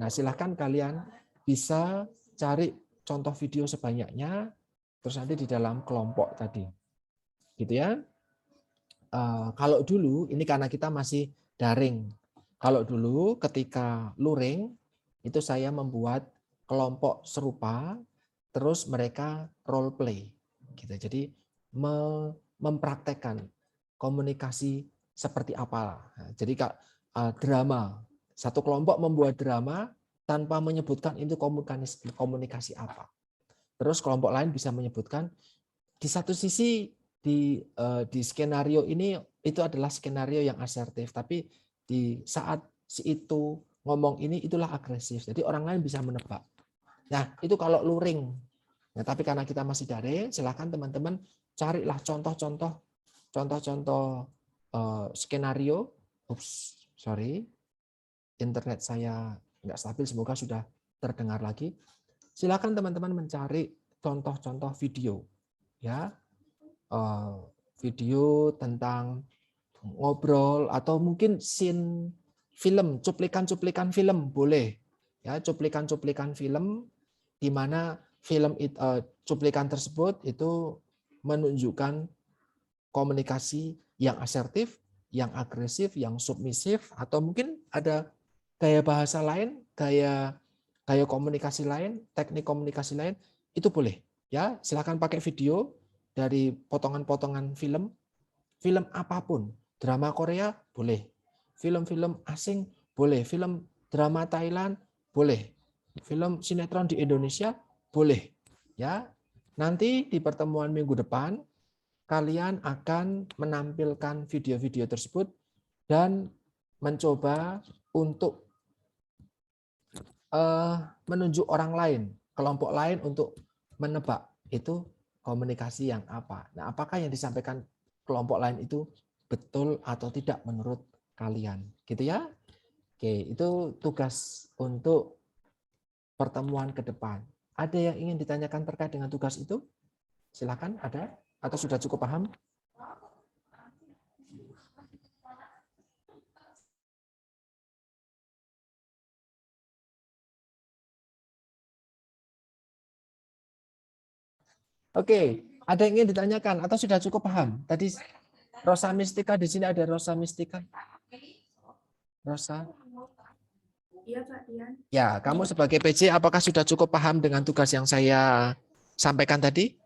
Nah silahkan kalian bisa cari contoh video sebanyaknya, terus nanti di dalam kelompok tadi, gitu ya. Kalau dulu ini karena kita masih daring. Kalau dulu ketika luring itu saya membuat kelompok serupa, terus mereka role play, gitu. Jadi mempraktekkan komunikasi seperti apa. Jadi drama, satu kelompok membuat drama tanpa menyebutkan itu komunikasi apa. Terus kelompok lain bisa menyebutkan di satu sisi di skenario ini itu adalah skenario yang asertif, tapi di saat si itu ngomong ini itulah agresif. Jadi orang lain bisa menebak. Nah, itu kalau luring. Nah, tapi karena kita masih daring, silakan teman-teman carilah contoh-contoh skenario. Sorry. Internet saya nggak stabil, semoga sudah terdengar lagi. Silakan teman-teman mencari contoh-contoh video, ya, video tentang ngobrol atau mungkin scene film, cuplikan-cuplikan film boleh, ya, cuplikan-cuplikan film di mana cuplikan tersebut itu menunjukkan komunikasi yang asertif, yang agresif, yang submisif, atau mungkin ada gaya bahasa lain, gaya komunikasi lain, teknik komunikasi lain, itu boleh. Ya, silakan pakai video dari potongan-potongan film apapun, drama Korea boleh, film-film asing boleh, film drama Thailand boleh, film sinetron di Indonesia boleh. Ya, nanti di pertemuan minggu depan kalian akan menampilkan video-video tersebut dan mencoba untuk menunjuk orang lain, kelompok lain untuk menebak itu komunikasi yang apa. Nah, apakah yang disampaikan kelompok lain itu betul atau tidak menurut kalian, gitu ya? Oke, itu tugas untuk pertemuan ke depan. Ada yang ingin ditanyakan terkait dengan tugas itu? Silakan, ada? Atau sudah cukup paham? Oke, ada yang ingin ditanyakan atau sudah cukup paham? Tadi Rosa Mistika, di sini ada Rosa Mistika. Rosa? Iya Pak Dian. Ya, kamu sebagai PJ apakah sudah cukup paham dengan tugas yang saya sampaikan tadi?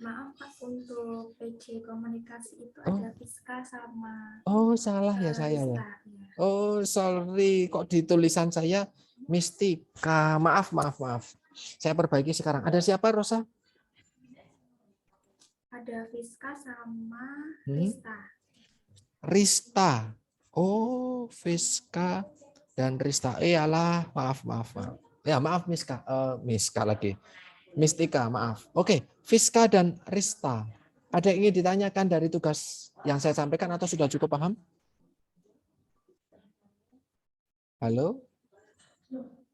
Maaf Pak, untuk PC komunikasi itu ada Fiska sama Oh, salah ya saya ya. Rista, ya. Oh, sorry, kok di tulisan saya Mistika. Maaf. Saya perbaiki sekarang. Ada siapa, Rosa? Ada Fiska sama Hmm? Rista. Rista. Oh, Fiska dan Rista. Alah, maaf. Ya, maaf Miska. Miska lagi. Mistika, maaf. Oke, Fiska dan Rista. Ada yang ingin ditanyakan dari tugas yang saya sampaikan atau sudah cukup paham? Halo?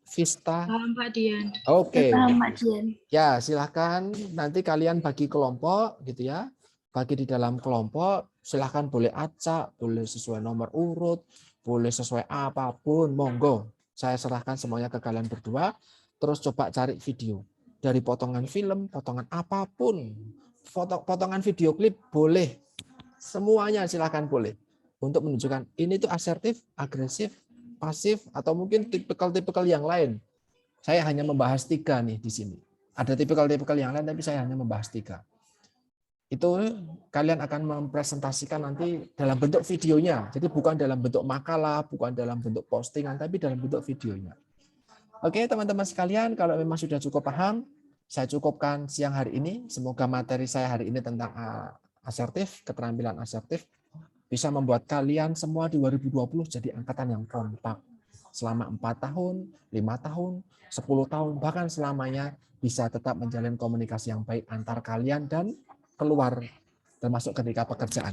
Vista. Paham Pak Dian. Oke. Paham Pak Dian. Ya, silahkan nanti kalian bagi kelompok gitu ya. Bagi di dalam kelompok, silahkan boleh acak, boleh sesuai nomor urut, boleh sesuai apapun, monggo. Saya serahkan semuanya ke kalian berdua, terus coba cari video. Dari potongan film, potongan apapun, potongan video klip boleh. Semuanya silahkan boleh. Untuk menunjukkan ini tuh asertif, agresif, pasif, atau mungkin tipikal-tipikal yang lain. Saya hanya membahas 3 nih di sini. Ada tipikal-tipikal yang lain, tapi saya hanya membahas 3. Itu kalian akan mempresentasikan nanti dalam bentuk videonya. Jadi bukan dalam bentuk makalah, bukan dalam bentuk postingan, tapi dalam bentuk videonya. Oke, teman-teman sekalian, kalau memang sudah cukup paham, saya cukupkan siang hari ini. Semoga materi saya hari ini tentang asertif, keterampilan asertif, bisa membuat kalian semua di 2020 jadi angkatan yang kompak. Selama 4 tahun, 5 tahun, 10 tahun, bahkan selamanya bisa tetap menjalin komunikasi yang baik antar kalian dan keluar, termasuk ketika pekerjaan.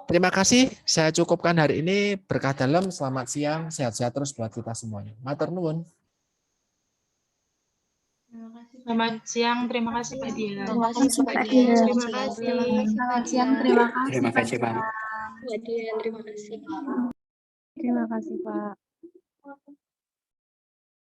Terima kasih, saya cukupkan hari ini. Berkah dalam, selamat siang, sehat-sehat terus buat kita semuanya. Matur nuwun. Selamat siang, terima kasih Pak Dian. Terima kasih Pak Iya. Dian. Terima kasih. Selamat siang, terima kasih. Terima kasih Pak. Mbak Dian, terima kasih. Terima kasih, Pak.